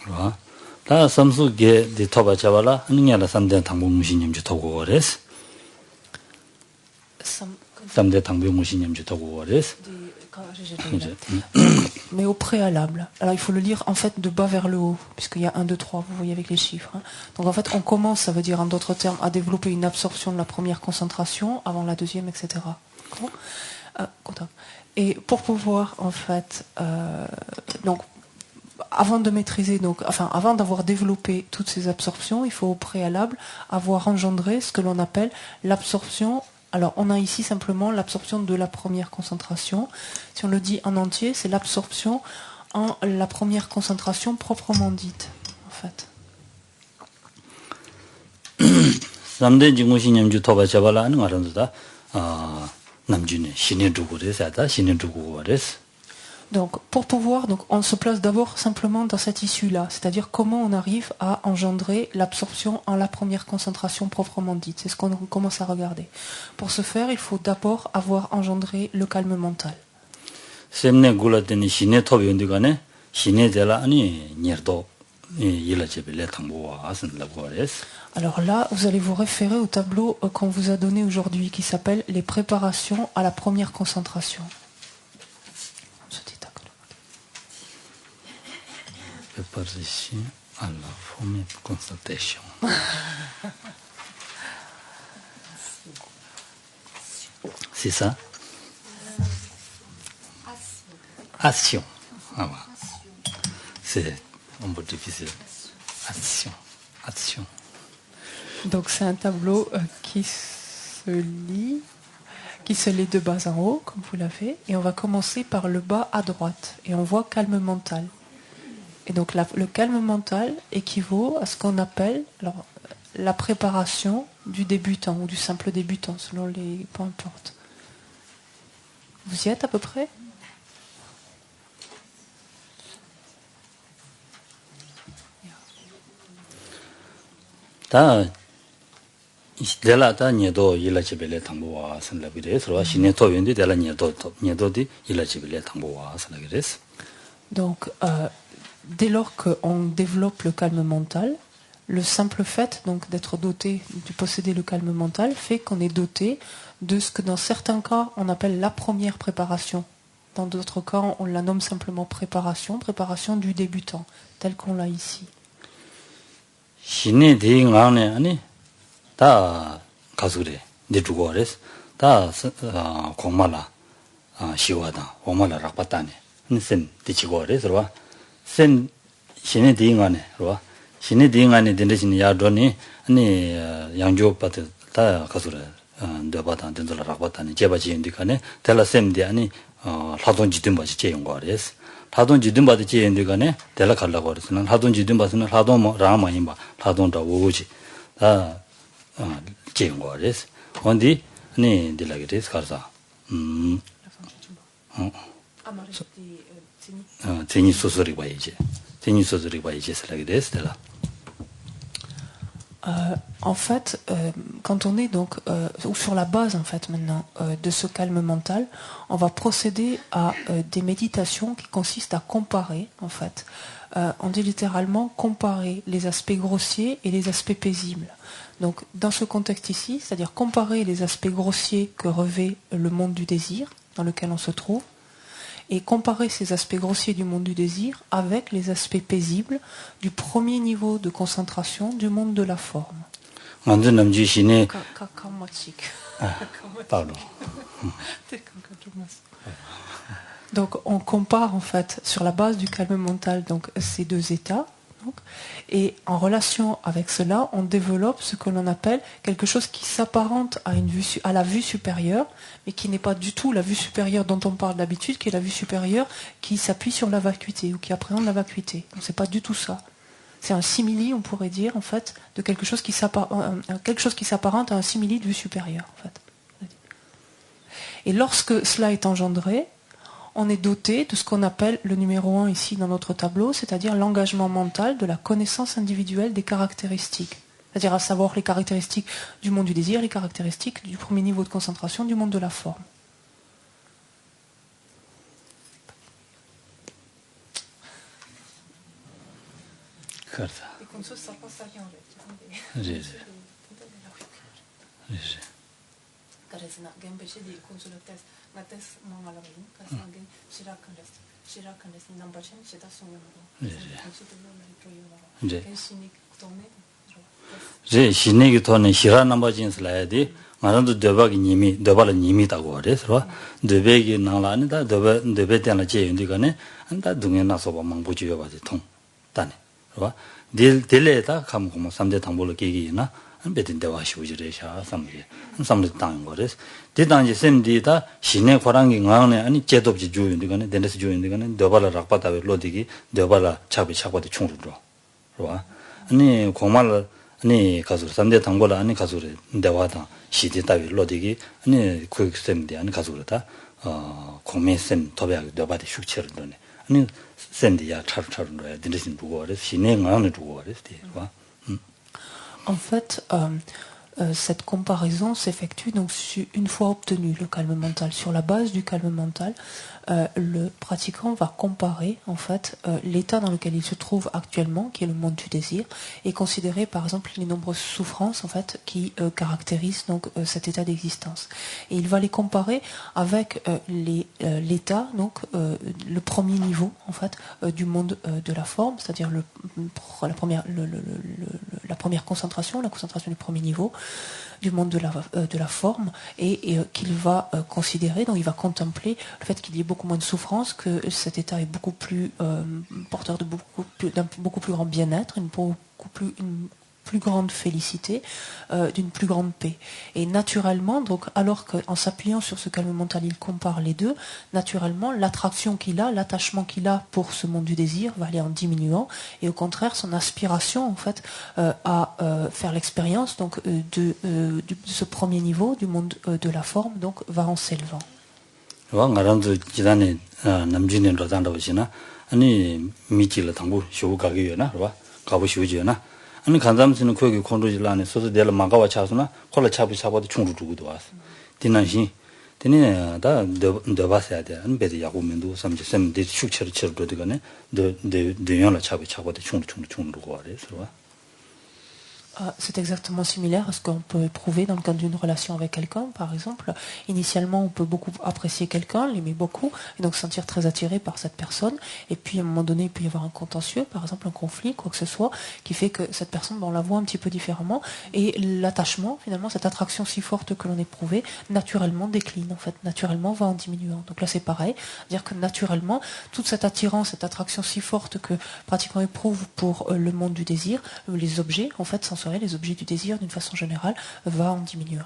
Voilà. 다 삼수게 디 토바 잡아라 아니냐라 삼대 당부 무신님 주토고 그랬어. 삼대 당부 무신님 주토고 그랬어.
Mais au préalable. Alors il faut le lire en fait de bas vers le haut, puisqu'il y a 1, 2, 3, vous voyez avec les chiffres. Hein. Donc en fait on commence, ça veut dire en d'autres termes, à développer une absorption de la première concentration avant la deuxième, etc. Et pour pouvoir en fait, donc avant de maîtriser, donc, enfin avant d'avoir développé toutes ces absorptions, il faut au préalable avoir engendré ce que l'on appelle l'absorption. Alors, on a ici simplement l'absorption de la première concentration. Si on le dit en entier, c'est l'absorption en la première concentration proprement dite, en fait.
삼대 진구신념주 토바 잡아라 하는 말은다. 남준이 신의 두고 그래서다 신의 두고 그랬어.
Donc, pour pouvoir, donc, on se place d'abord simplement dans cette issue-là, c'est-à-dire comment on arrive à engendrer l'absorption en la première concentration proprement dite. C'est ce qu'on commence à regarder. Pour ce faire, il faut d'abord avoir engendré le calme mental.
semne gulaten 신의 토비인데가네 신의 데라 아니 녀도 일라제벨레 당보와 아선라고 그랬어.
Alors là, vous allez vous référer au tableau qu'on vous a donné aujourd'hui, qui s'appelle les préparations à la première concentration.
Préparation à la première concentration. C'est ça? Action. Ah, ouais. C'est un peu difficile. Action. Action.
Donc c'est un tableau qui se lit de bas en haut, comme vous l'avez, et on va commencer par le bas à droite, et on voit calme mental. Et donc le calme mental équivaut à ce qu'on appelle la préparation du débutant ou du simple débutant, selon les... peu importe. Vous y êtes à peu près?
다 델라다 녀도 일라치벨레 당보와 선라비레스로 신의 토연데 델라 녀도디 일라치벨레 당보와 선라비레스.
Donc dès lors qu'on développe le calme mental, le simple fait donc d'être doté, de posséder le calme mental, fait qu'on est doté de ce que dans certains cas on appelle la première préparation. Dans d'autres cas, on la nomme simplement préparation du débutant, tel qu'on l'a ici.
신의 대응하네 아니 다 가수래 내 두고 그랬어. 다 고마라 시와다 고마라 락바다네. 선 뒤치고 그래서 선 신의 대응하네 그러와 신의 대응하네 된대신 야도니 아니 양조 파트 다 가수래 너바다 된들 락바다네 제바지 인디카네 텔라셈디 아니 라돈 지든 바지 제용 거 그랬어. 라돈 지든 바지 제용 인디카네 텔라 갈라고 그랬어. 라돈 지든 바스는 라돈 뭐 라마임바 라돈다 오지 다 제용 거 그랬어. 언디 아니 딜라게 됐어 가서 제니 소설이 봐야지. 제니 소설이 봐야지 살게 됐어.
En fait, quand on est donc ou sur la base en fait maintenant de ce calme mental, on va procéder à des méditations qui consistent à comparer en fait. On dit littéralement comparer les aspects grossiers et les aspects paisibles. Donc dans ce contexte ici, c'est-à-dire comparer les aspects grossiers que revêt le monde du désir dans lequel on se trouve, et comparer ces aspects grossiers du monde du désir avec les aspects paisibles du premier niveau de concentration du monde de la forme.
Pardon.
Donc on compare en fait sur la base du calme mental donc ces deux états. Et en relation avec cela, on développe ce que l'on appelle quelque chose qui s'apparente à la vue supérieure, mais qui n'est pas du tout la vue supérieure dont on parle d'habitude, qui est la vue supérieure qui s'appuie sur la vacuité ou qui appréhende la vacuité. Donc c'est pas du tout ça. C'est un simili, on pourrait dire en fait, de quelque chose qui s'apparente à un simili de vue supérieure. En fait. Et lorsque cela est engendré, on est doté de ce qu'on appelle le numéro 1 ici dans notre tableau, c'est-à-dire l'engagement mental de la connaissance individuelle des caractéristiques. C'est-à-dire à savoir les caractéristiques du monde du désir, les caractéristiques du premier niveau de concentration du monde de la forme.
그렇다. 제 신내기 돈은 시라 넘버 진슬라야디 말도 대박이 님이 대박은 님이다고 그래서 대백이 나라니다 대백 때나 제인디가네 안다 동에 나서 보면 보지요 봐지 통 단에 봐 딜레다 감고 3대 당보를 깨기나 안베든 대화 시우지래샤 삼리 땅 거래서 대단지 샘디다 신내 고랑이 강에 아니 제도지 주인디가네 데네스 주인디가네 대발을 락바다 로디기 대발라 차비 차고도 총루로 봐 아니 고말 아니 가수 3대 당보를 아니 가수를 대화다 시대 따위 로디기 아니 그 아니 가수로다 공매쌤 도배하고 너바디 숙체를 넣네 아니 샌디야 차루차루로야 드르신 두고 그래서 신행하는 두고 그래서 와
En fait, cette comparaison s'effectue donc une fois obtenu le calme mental. Sur la base du calme mental, le pratiquant va comparer en fait l'état dans lequel il se trouve actuellement, qui est le monde du désir, et considérer par exemple les nombreuses souffrances en fait qui caractérisent donc cet état d'existence. Et il va les comparer avec l'état donc le premier niveau en fait du monde de la forme, c'est-à-dire la première concentration, la concentration du premier niveau du monde de la forme, et qu'il va considérer, donc il va contempler le fait qu'il y ait beaucoup moins de souffrance, que cet état est beaucoup plus porteur de d'un beaucoup plus grand bien-être, une plus grande félicité, d'une plus grande paix. Et naturellement, donc, alors qu'en s'appuyant sur ce calme mental, il compare les deux, naturellement, l'attraction qu'il a, l'attachement qu'il a pour ce monde du désir va aller en diminuant, et au contraire, son aspiration, en fait, à faire l'expérience donc de ce premier niveau du monde de la forme, donc, va en s'élevant.
아니 간담스는 거기 콘도질라네 소소 될 마가와 차스나 콜라 차부 차바도 충주 주고도 왔어. 디난시 디네 다 더바셔야 돼. 안 베디 야고면도 삼지 샘데 숙체를 쳐도 되거네. 더 연라 차부 차바도 충주 주고 와래서.
C'est exactement similaire à ce qu'on peut éprouver dans le cadre d'une relation avec quelqu'un, par exemple. Initialement, on peut beaucoup apprécier quelqu'un, l'aimer beaucoup, et donc se sentir très attiré par cette personne. Et puis, à un moment donné, il peut y avoir un contentieux, par exemple un conflit, quoi que ce soit, qui fait que cette personne, on la voit un petit peu différemment. Et l'attachement, finalement, cette attraction si forte que l'on éprouvait, naturellement décline, en fait, naturellement va en diminuant. Donc là, c'est pareil. C'est-à-dire que naturellement, toute cette attirance, cette attraction si forte que pratiquement éprouve pour le monde du désir, les objets, en fait, les objets du désir d'une façon générale va en diminuant.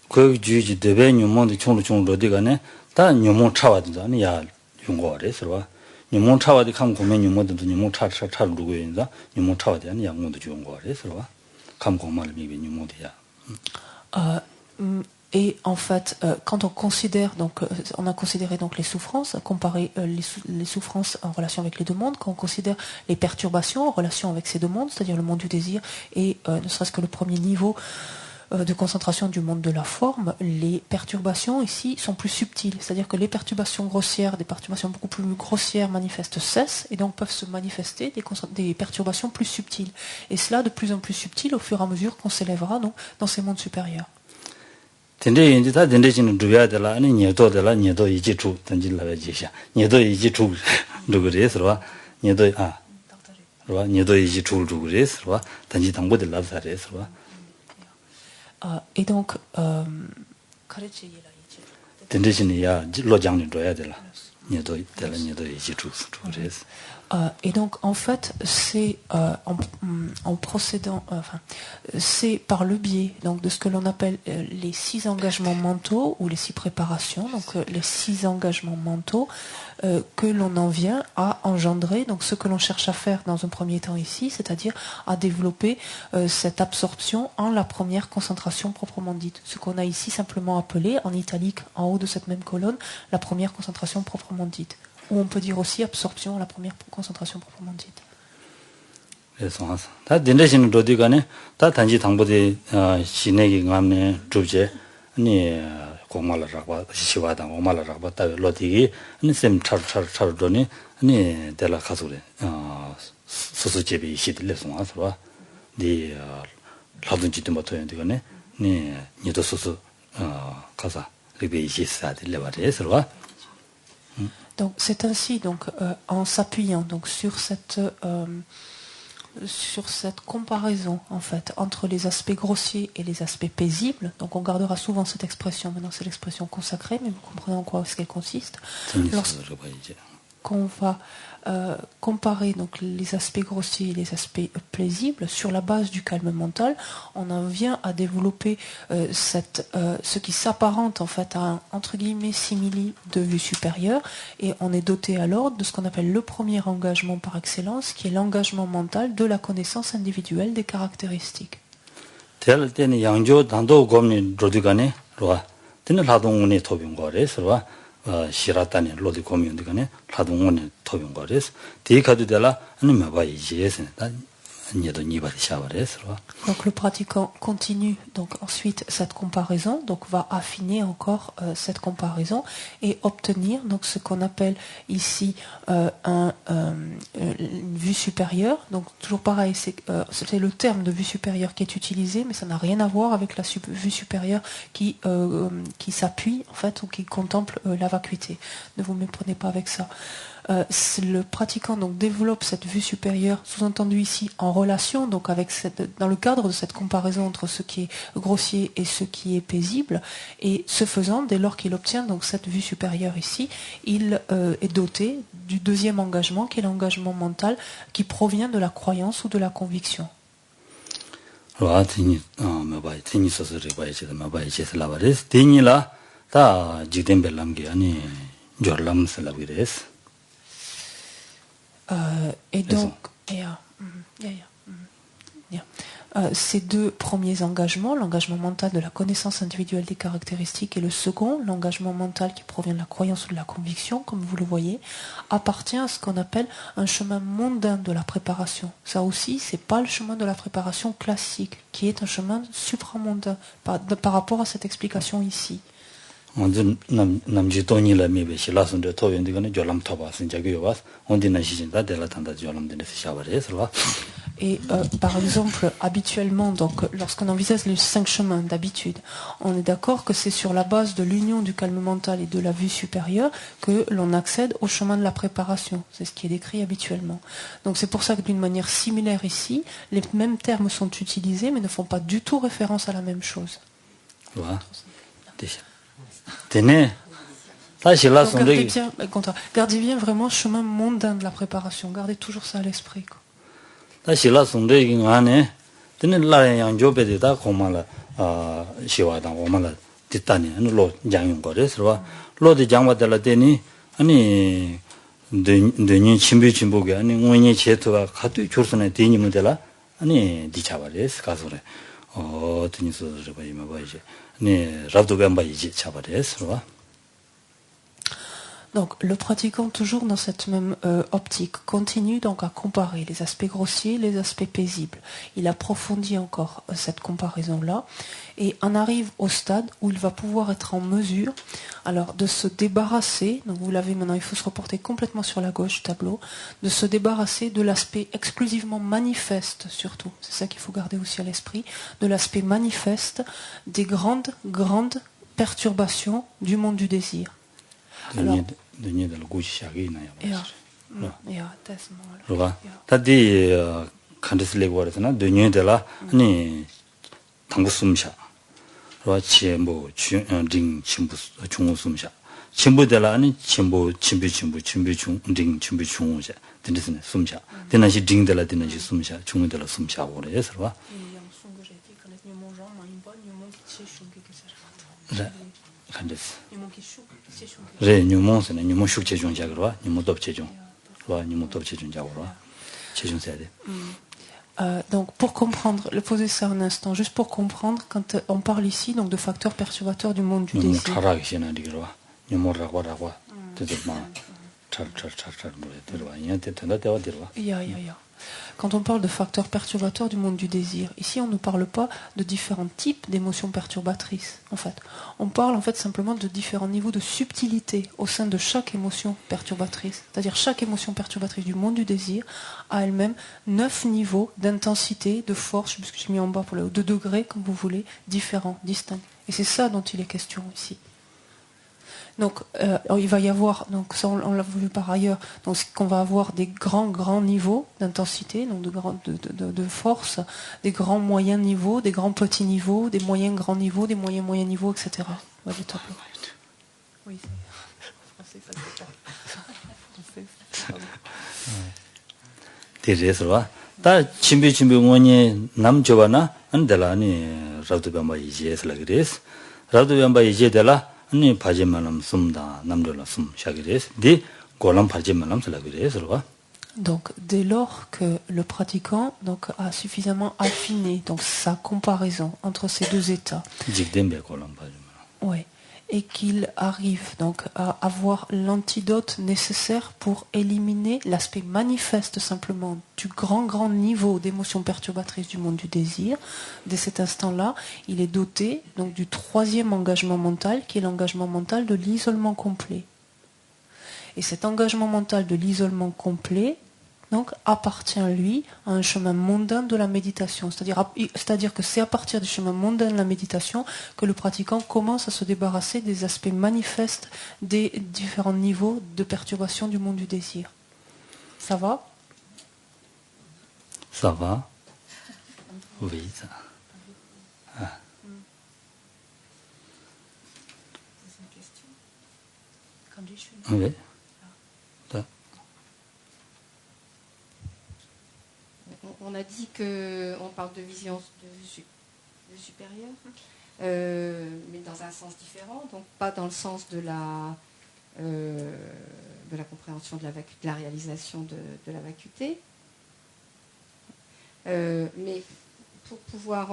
그 주지 대배 녀몬의 총로 되가네 다 녀몬 차와든다니 야 용거래서 봐 녀몬 차와디 감 고면 녀몬도 녀몬 차를 두고 있는다 녀몬 차와디 아니 양몬도 좋은 거래서 봐 감 고말 미비 녀몬이야
Et en fait, quand on considère, donc, on a considéré donc les souffrances, comparé les souffrances en relation avec les deux mondes, quand on considère les perturbations en relation avec ces deux mondes, c'est-à-dire le monde du désir et ne serait-ce que le premier niveau de concentration du monde de la forme, les perturbations ici sont plus subtiles, c'est-à-dire que les perturbations grossières, des perturbations beaucoup plus grossières manifestes cessent et donc peuvent se manifester des perturbations plus subtiles. Et cela de plus en plus subtil au fur et à mesure qu'on s'élèvera donc dans ces mondes supérieurs.
근데 이제 다 된대지는 줘야 되라 아니 녀도들라 녀도 이제 주 던질라 지샤 녀도 이제 주 누구래서 봐 녀도 아 녀도 이제 주 그래서 봐 던지 당보들 나서래서 봐
et donc
된대지는 야 로장님 줘야 되라 녀도 되라 녀도 이제 주 그래서
et donc en fait c'est en procédant c'est par le biais donc de ce que l'on appelle les 6 engagements mentaux ou les 6 préparations, donc les 6 engagements mentaux que l'on en vient à engendrer donc ce que l'on cherche à faire dans un premier temps ici, c'est-à-dire à développer cette absorption en la première concentration proprement dite, ce qu'on a ici simplement appelé en italique en haut de cette même colonne la première concentration proprement dite. Ou on peut dire aussi absorption à la première concentration proprement dite.
그래서 다 된대지는 어디가네 다 단지 당보대 시내기 감네 주제 아니 고말라라고 시와다 고말라라고 따 로디기 아니 셈 차르더니 아니 데라 가소래 소소 제비 시들레 송아서 네 라든지 뭐 토연데가네 네 니도 소소 가사 리베 이시사들레 바레서
Donc c'est ainsi donc en s'appuyant donc sur cette comparaison en fait entre les aspects grossiers et les aspects paisibles. Donc on gardera souvent cette expression. Maintenant c'est l'expression consacrée, mais vous comprenez en quoi est-ce qu'elle consiste. Lorsqu'on va comparer donc les aspects grossiers et les aspects paisibles sur la base du calme mental, on en vient à développer ce qui s'apparente en fait à un entre guillemets simili de vue supérieure, et on est doté alors de ce qu'on appelle le premier engagement par excellence, qui est l'engagement mental de la connaissance individuelle des caractéristiques.
tel 때는 양조 단도 고민 로디가네 로아 되는 라동운이 토빈 거래서 시라타니 로디 고민디가네 라동운이 토빈 거래서 디카드텔라 아니 마바이지에서 니도 니바디 샤바레서.
Donc le pratiquant continue donc ensuite cette comparaison, donc va affiner encore cette comparaison et obtenir donc ce qu'on appelle ici une vue supérieure. Donc toujours pareil, c'est le terme de vue supérieure qui est utilisé, mais ça n'a rien à voir avec la vue supérieure qui s'appuie en fait ou qui contemple la vacuité. Ne vous méprenez pas avec ça. Le pratiquant donc développe cette vue supérieure, sous-entendu ici en relation, donc avec dans le cadre de cette comparaison entre ce qui est grossier et ce qui est paisible, et ce faisant, dès lors qu'il obtient donc cette vue supérieure ici, il est doté du deuxième engagement, qui est l'engagement mental, qui provient de la croyance ou de la conviction. Et donc, ces deux premiers engagements, l'engagement mental de la connaissance individuelle des caractéristiques et le second, l'engagement mental qui provient de la croyance ou de la conviction, comme vous le voyez, appartient à ce qu'on appelle un chemin mondain de la préparation. Ça aussi, c'est pas le chemin de la préparation classique, qui est un chemin supramondain par rapport à cette explication ici. Et par exemple, habituellement, donc, lorsqu'on envisage les 5 chemins d'habitude, on est d'accord que c'est sur la base de l'union du calme mental et de la vue supérieure que l'on accède au chemin de la préparation. C'est ce qui est décrit habituellement. Donc c'est pour ça que d'une manière similaire ici, les mêmes termes sont utilisés mais ne font pas du tout référence à la même chose.
Donc,
gardez bien vraiment chemin mondain de la préparation. Gardez toujours ça à l'esprit, quoi. Donc le pratiquant, toujours dans cette même optique, continue donc à comparer les aspects grossiers et les aspects paisibles. Il approfondit encore cette comparaison-là et en arrive au stade où il va pouvoir être en mesure alors de se débarrasser, donc vous l'avez maintenant, il faut se reporter complètement sur la gauche du tableau, de se débarrasser de l'aspect exclusivement manifeste surtout, c'est ça qu'il faut garder aussi à l'esprit, de l'aspect manifeste des grandes perturbations du monde du désir. Alors, donc pour comprendre, posez ça un instant, juste pour comprendre, quand on parle ici donc de facteurs perturbateurs du monde du désir. Quand on parle de facteurs perturbateurs du monde du désir, ici on ne parle pas de différents types d'émotions perturbatrices. En fait, on parle en fait simplement de différents niveaux de subtilité au sein de chaque émotion perturbatrice. C'est-à-dire chaque émotion perturbatrice du monde du désir a elle-même 9 niveaux d'intensité, de force, je suis mis en bas pour de degrés, comme vous voulez, différents, distincts. Et c'est ça dont il est question ici. Donc, il va y avoir, donc ça on l'a vu par ailleurs, donc qu'on va avoir des grands niveaux d'intensité, donc de force, des grands moyens niveaux, des grands petits niveaux, des moyens grands niveaux, des moyens niveaux, etc. Ouais, le tableau. Oui, c'est français,
ça va. Ta chimbi ngone nam jobana andalani rawdo bamba ije la gres. Rawdo bamba ije dela ani pajemanam sumda namdola sum shagres. Di golam pajemanam la gres va.
Donc, dès lors que le pratiquant donc, a suffisamment affiné donc, sa comparaison entre ces deux états, ouais, et qu'il arrive donc, à avoir l'antidote nécessaire pour éliminer l'aspect manifeste simplement du grand niveau d'émotions perturbatrices du monde du désir, dès cet instant-là, il est doté donc, du troisième engagement mental, qui est l'engagement mental de l'isolement complet. Et cet engagement mental de l'isolement complet donc, appartient, lui, à un chemin mondain de la méditation. C'est-à-dire que c'est à partir du chemin mondain de la méditation que le pratiquant commence à se débarrasser des aspects manifestes des différents niveaux de perturbation du monde du désir. Ça va?
Ça va? Oui, ça. Ah. Oui.
On a dit qu'on parle de vision de supérieure, mais dans un sens différent, donc pas dans le sens de la compréhension de la réalisation de la vacuité. Mais pour pouvoir...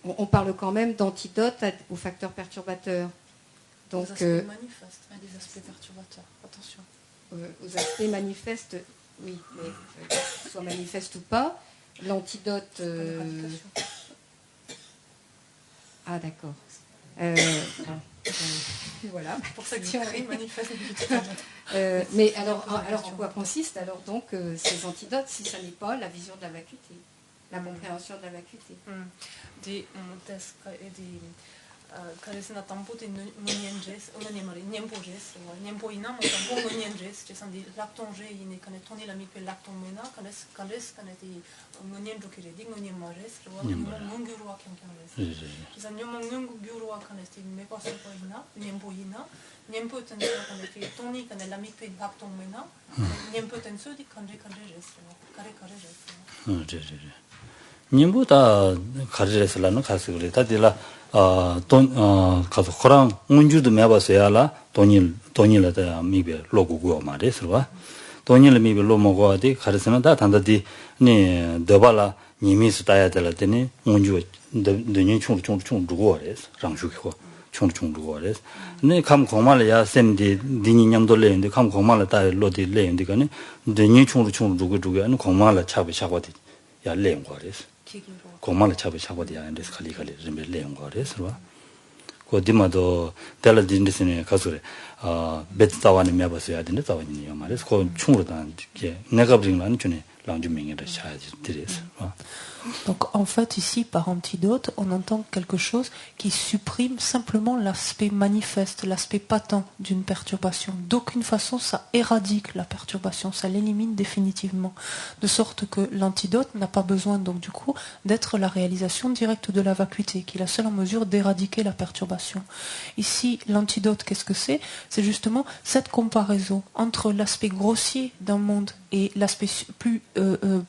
on parle quand même d'antidote aux facteurs perturbateurs. Donc,
des aspects manifestes, des aspects perturbateurs, attention.
Aux aspects manifestes, oui, mais soit manifeste ou pas, l'antidote... Ah, d'accord. Voilà.
Pour ça que j'ai écrit manifeste.
Mais alors en quoi consiste alors donc ces antidotes si ça n'est pas la vision de la vacuité, la compréhension de la vacuité?
Karesna tampote monienjes, niempojes, niempoina, mo tampo monienjes, ci sono di lactonge in cane toni la mique lactomena, canes caneti monienjo che di moniemajes, lo mongurua kenkenjes. Ci sono mongurua canesti me passo poina, niempoina, niempotenso caneti toni cane la mique lactomena, niempotenso di canjejes, carejes.
님보다 가르레슬라는 가서 그래. 다들라 돈 가서 호랑 문주도 매봐서야라 돈일라다 미베 로고고 말해서와 돈일 미베 로모고디 가르스는 다 단다디 니 더발라 님이스 따야 될라더니 문주 너니 총총 두고 그래서 랑주고 총총 두고 그래서 네 감 고말이야 샘디 니니냠도 레인데 감 고말라 따 로디 레인데 가니 너니 총총 두고 하는 고말라 차고디 야 레인 거래서 고말을 잡아야 하는데서 칼리 레용 거래서 고디마도 텔레딘디스네 가서래 베트타와니 매버서야 되는데 타와니요 말해서 그 충으로단 게 내가 버린는 전에 랑주명이라 샤야지 드레스.
Donc en fait ici par antidote on entend quelque chose qui supprime simplement l'aspect manifeste, l'aspect patent d'une perturbation. D'aucune façon ça éradique la perturbation, ça l'élimine définitivement. De sorte que l'antidote n'a pas besoin donc du coup d'être la réalisation directe de la vacuité, qui est la seule en mesure d'éradiquer la perturbation. Ici l'antidote qu'est-ce que c'est? C'est justement cette comparaison entre l'aspect grossier d'un monde et l'aspect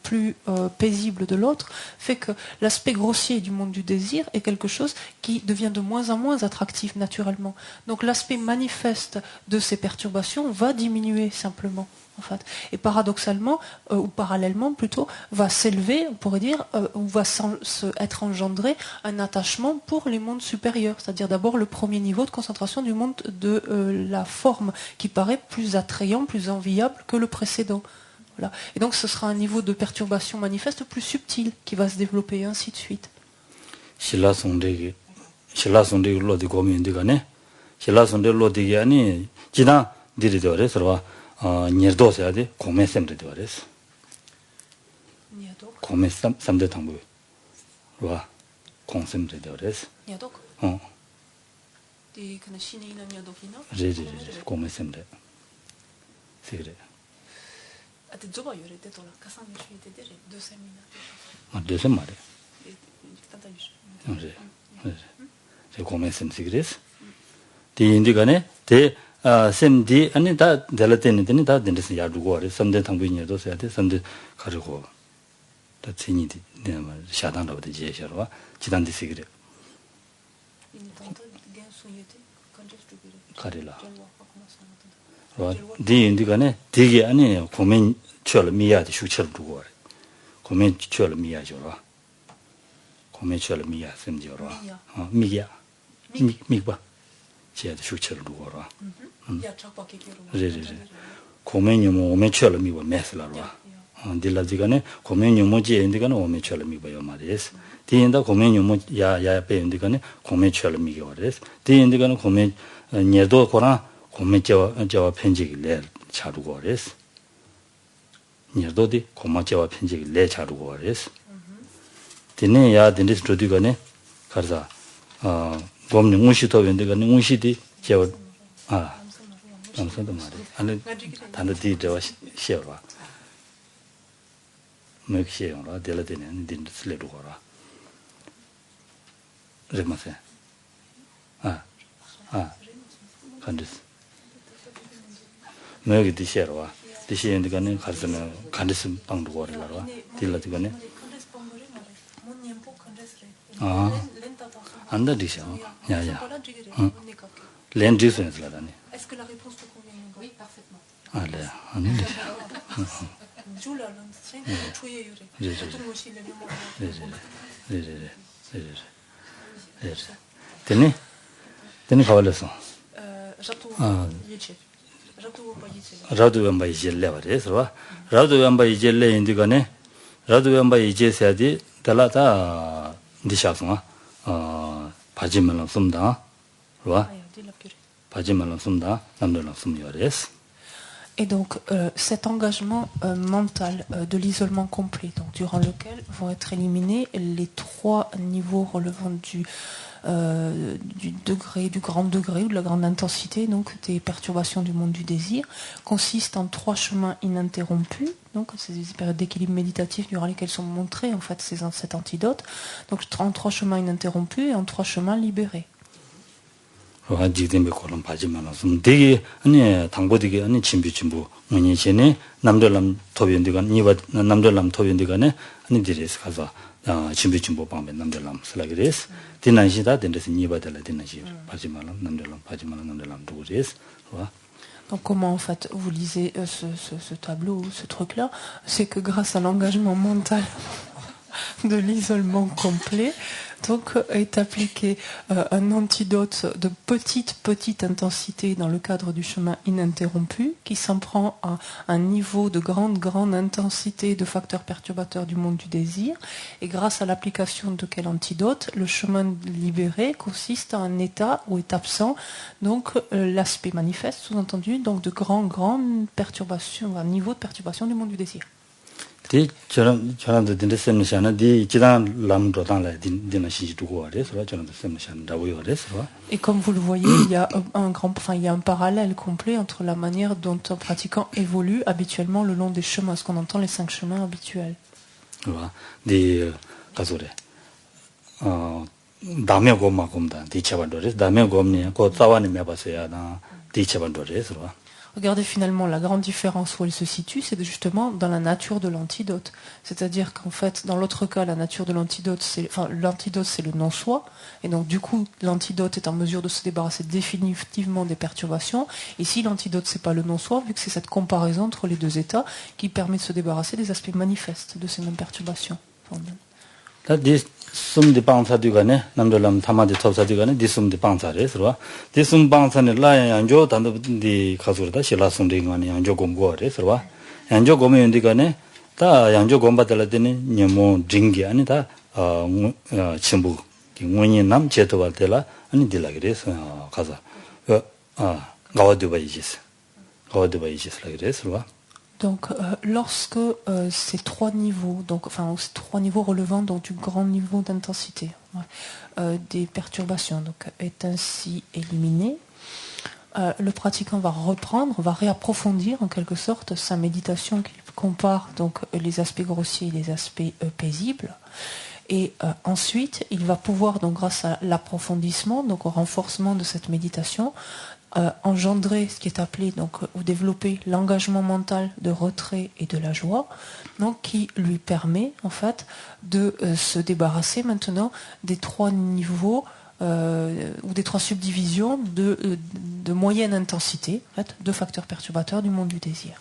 plus paisible de l'autre, fait que l'aspect grossier du monde du désir est quelque chose qui devient de moins en moins attractif naturellement. Donc l'aspect manifeste de ces perturbations va diminuer simplement. En fait. Et paradoxalement, ou parallèlement plutôt, va s'élever, on pourrait dire, ou va être engendré un attachement pour les mondes supérieurs, c'est-à-dire d'abord le premier niveau de concentration du monde de la forme, qui paraît plus attrayant, plus enviable que le précédent. Voilà. Et donc ce sera un niveau de perturbation manifeste plus subtil qui va se développer, et ainsi de suite.
Shila sonde lo di gomi indigane. Shila sonde lo di yani jina diri deore sarwa nyerdo sayade kome semde deores.
Nyadok.
Kome samde tangbu. Rwa konsemde deores.
Nyadok.
어.
디 그네 신이나 nyadok이나.
제제제 kome semde. 세그래.
아데 조바 요레데 돌아 가상이 쉬데 데레 도세미나.
아, 되세 말해.
tanto isso.
그래. 제 kome sem 세그레스. 디 인디가네 데 셈디 아니 다 델라테니드니 다 덴데스 야두고래 섬데 당부인여도 써야돼 섬데 가르고 다 진이디 내가 샤단도 제셔와 지단디 시그레 가리라 디 인디가네 디게 아니 고멘 쳐를 미야디 슈처를 두고래 고멘 쳐를 미야죠라 고멘 쳐를 미야 셈지어라 미야 미봐 제가 슈처를 두고라 레레레 고멘이모 오메철을 미고 메슬라로와 딜라지가네 고멘이모지 인디가네 오메철을 미고요 말이스 디인다 고멘이모 야야 베인디가네 고멘철을 미고레스 디인디가네 고멘 녀도 고나 고멘제와 저와 편지기 레 차루고레스 녀도디 고마제와 편지기 레 차루고레스 디네 야 딘디스 도디가네 가르자 곰니 무시도 웬디가네 무시디 제와 남선도 말이 아니 단어디 저 시어와 맥시어라 델라데는 딘슬레로 거라 레마세 간디스 맥이 디시어와 디시엔디가네 가르스는 간디스 빵도 거라라 딜라디가네 안다 디시어 야야 렌디스는라다니
Est-ce que la réponse te convient? Oui, parfaitement.
Allez, on est déjà. Tenez 가발렸어. 라도 왼바 이제래 말이에요. 라도 왼바 이제래 인디가네. 라도 왼바 이제세야지 달라다 디샤송아. 바지만 솜다. 봐.
Et donc cet engagement mental de l'isolement complet, donc durant lequel vont être éliminés les trois niveaux relevant du degré, du grand degré ou de la grande intensité, donc des perturbations du monde du désir, consiste en trois chemins ininterrompus, donc c'est des périodes d'équilibre méditatif durant lesquelles sont montrés en fait cet antidote, donc en trois chemins ininterrompus et en trois chemins libérés.
지dembe 걸음 바지만 좀 되게 아니 당보되게 아니 침부 뭐니 전에 남들람 토변디가 니바 남들람 토변디가네 아니 디레스 가서 침부 방면 남들람 슬라그레스 디난시다 된데서 니바달라 디난시 바지만 남들람 두고레스 와
Donc comment en fait vous lisez ce tableau, ce truc-là, c'est que grâce à l'engagement mental de l'isolement complet, donc est appliqué un antidote de petite intensité dans le cadre du chemin ininterrompu qui s'en prend à un niveau de grande intensité de facteurs perturbateurs du monde du désir, et grâce à l'application de quel antidote, le chemin libéré consiste en un état où est absent donc l'aspect manifeste, sous-entendu, donc de grandes perturbations, un niveau de perturbation du monde du désir.
디 저런도 딘데스는 디 지단 람도단라 딘나시 두고 와레서 저런도 셈샤는 다고요 그래서
Et comme vous le voyez, il y a un parallèle complet entre la manière dont un pratiquant évolue habituellement le long des chemins, ce qu'on entend les 5 chemins habituels.
와, 디 가소래. 다음에 고마곰다. 디쳐반도레. 다음에 곰니 고 싸와니 매바세야나 디쳐반도레서.
Regardez finalement la grande différence où elle se situe, c'est justement dans la nature de l'antidote. C'est-à-dire qu'en fait, dans l'autre cas, la nature de l'antidote, l'antidote c'est le non-soi, et donc du coup, l'antidote est en mesure de se débarrasser définitivement des perturbations. Ici, l'antidote c'est pas le non-soi, vu que c'est cette comparaison entre les deux états qui permet de se débarrasser des aspects manifestes de ces mêmes perturbations.
숨디 방사디가네 남들람 타마디 톱사디가네 디숨디 방사레스로 디숨 방사네 라야 안조 단도디 가수르다 실라숨디가네 안조 공고레스로 양조 고면디가네 다 양조 곰바들라더니 녀모 징기 아니 다 침부 원이 남 제도할 때라 아니 딜라 그래서 가서 가와드바이지스 가와드바이지스라 그래서
Donc, lorsque ces trois niveaux, donc, enfin, ces trois niveaux relevant donc du grand niveau d'intensité des perturbations, donc, est ainsi éliminé, le pratiquant va reprendre, va réapprofondir en quelque sorte sa méditation qui compare donc les aspects grossiers et les aspects paisibles. Et ensuite, il va pouvoir, donc, grâce à l'approfondissement, donc au renforcement de cette méditation, engendrer ce qui est appelé donc ou développer l'engagement mental de retrait et de la joie, donc qui lui permet en fait de se débarrasser maintenant des trois niveaux ou des trois subdivisions de moyenne intensité, en fait, de facteurs perturbateurs du monde du désir.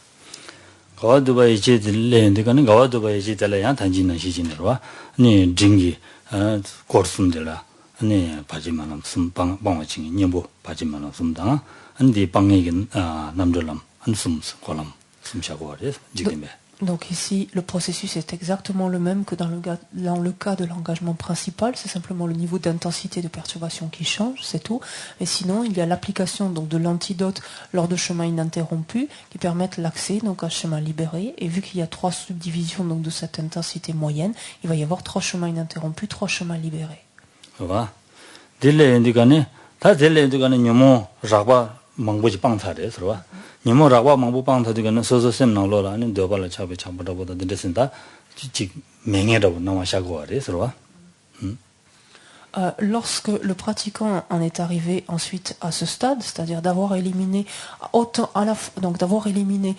아니 바지만은 숨방 방어칭이 녀보 바지만은 숨다 안디 방에긴 남들람 한숨 고람 숨샤고 하래 지금에.
Donc ici, le processus est exactement le même que dans le cas de l'engagement principal, c'est simplement le niveau d'intensité de perturbation qui change, c'est tout. Et sinon, il y a l'application donc de l'antidote lors de chemins ininterrompus qui permettent l'accès donc à chemin libéré. Et vu qu'il y a trois subdivisions donc de cette intensité moyenne, il va y avoir trois chemins ininterrompus, trois chemins libérés.
봐. 딜레 인디가네 다 딜레 인디가네 녀모 라바 망보지 빵타래 서로 녀모 라바 망보 빵타디가는 소소셈 나올라 아니 더발라 차베 참보다보다 된다신다 지 맹해라고 나와샤고 하래 서로
Lorsque le pratiquant en est arrivé ensuite à ce stade, c'est-à-dire d'avoir éliminé autant donc d'avoir éliminé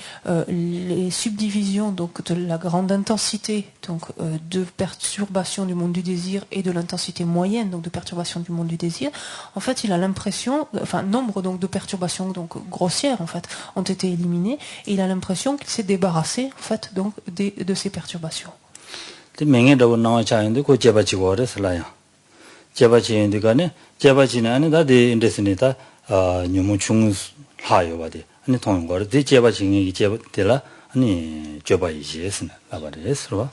les subdivisions donc de la grande intensité donc de perturbation du monde du désir et de l'intensité moyenne donc de perturbation du monde du désir, en fait il a l'impression, enfin nombre donc de perturbations donc grossières en fait ont été éliminées et il a l'impression qu'il s'est débarrassé en fait donc de ces perturbations.
제바치인데가네 제바치는 아니다 데 인데스니다 너무 중하여 바데 아니 통거를 데 제바치이 제바텔라 아니 제바이지스나 라바데스로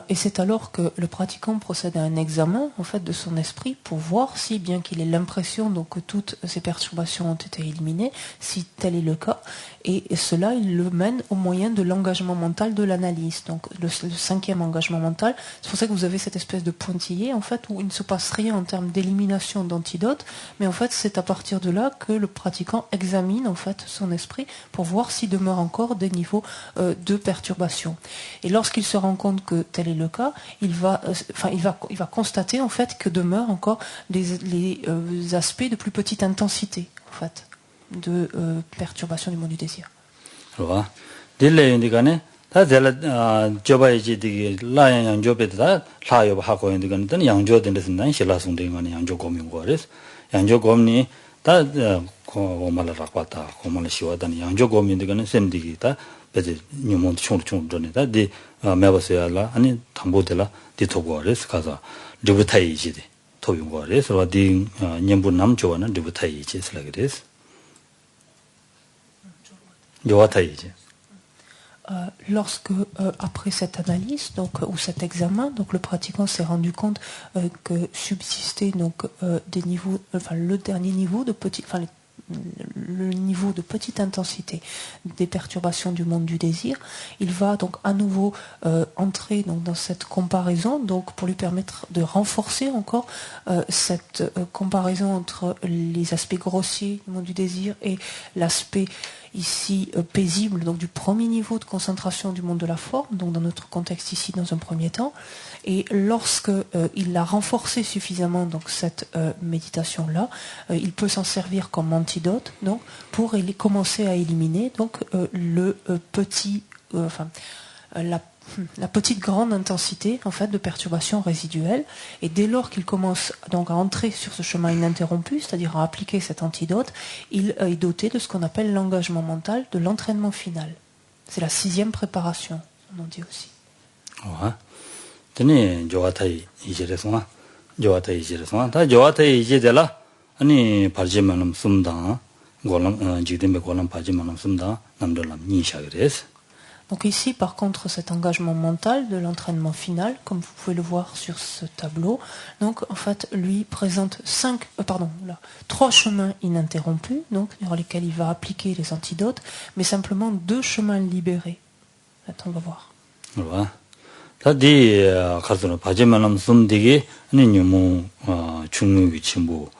Et c'est alors que le pratiquant procède à un examen en fait de son esprit pour voir si, bien qu'il ait l'impression donc que toutes ces perturbations ont été éliminées, si tel est le cas, et cela il le mène au moyen de l'engagement mental de l'analyse. Donc le cinquième engagement mental, c'est pour ça que vous avez cette espèce de pointillé en fait où il ne se passe rien en termes d'élimination d'antidotes, mais en fait c'est à partir de là que le pratiquant examine en fait son esprit pour voir s'il demeure encore des niveaux de perturbation. Et lorsqu'il se rend compte que tel est le cas, il va constater en fait que demeurent encore les aspects de plus petite intensité en fait de perturbation du monde du désir.
voilà. 딜레 인디가네 다 델라 조바이지 디게 라양 양조베다 라요 하고 인디가는 양조된데스난 실라송데가네 양조 고민고레스 양조 고민이 다 고말라라과다 고말라 시와다니 양조 고민디가는 셈디기다 베지 녀몬 총총전에다 디 매버서야라 아니 담보텔라 디토고레스 가서 리부타이지디 토용고레스 와디 녀부 남조와는 리부타이지스라 그레스 요와타이지
Lorsque, après cette analyse donc, ou cet examen, donc, le pratiquant s'est rendu compte que subsistait donc, des niveaux, enfin, le dernier niveau de petit, enfin, le niveau de petite intensité des perturbations du monde du désir, il va donc à nouveau entrer donc, dans cette comparaison donc, pour lui permettre de renforcer encore cette comparaison entre les aspects grossiers du monde du désir et l'aspect ici paisible, donc du premier niveau de concentration du monde de la forme, donc dans notre contexte ici dans un premier temps. Et lorsque il a renforcé suffisamment donc cette méditation-là, il peut s'en servir comme antidote donc pour commencer à éliminer donc le petit, la petite grande intensité en fait de perturbation résiduelle. Et dès lors qu'il commence donc à entrer sur ce chemin ininterrompu, c'est-à-dire à appliquer cet antidote, il est doté de ce qu'on appelle l'engagement mental de l'entraînement final. C'est la 6e préparation, on en dit aussi.
tenni jowatai ijireswa jowatai ijireswa ta jowatai ijidela ani parjimanam sumda golam jidembe golam parjimanam sumda namdolam ni shagres
Donc ici, par contre, cet engagement mental de l'entraînement final, comme vous pouvez le voir sur ce tableau, donc en fait, lui présente trois chemins ininterrompus, donc dans lesquels il va appliquer les antidotes, mais simplement 2 chemins libérés. Attends, on va voir.
Voilà. 다디 가서는 바제만함 숨되게 아니면 중국의 친구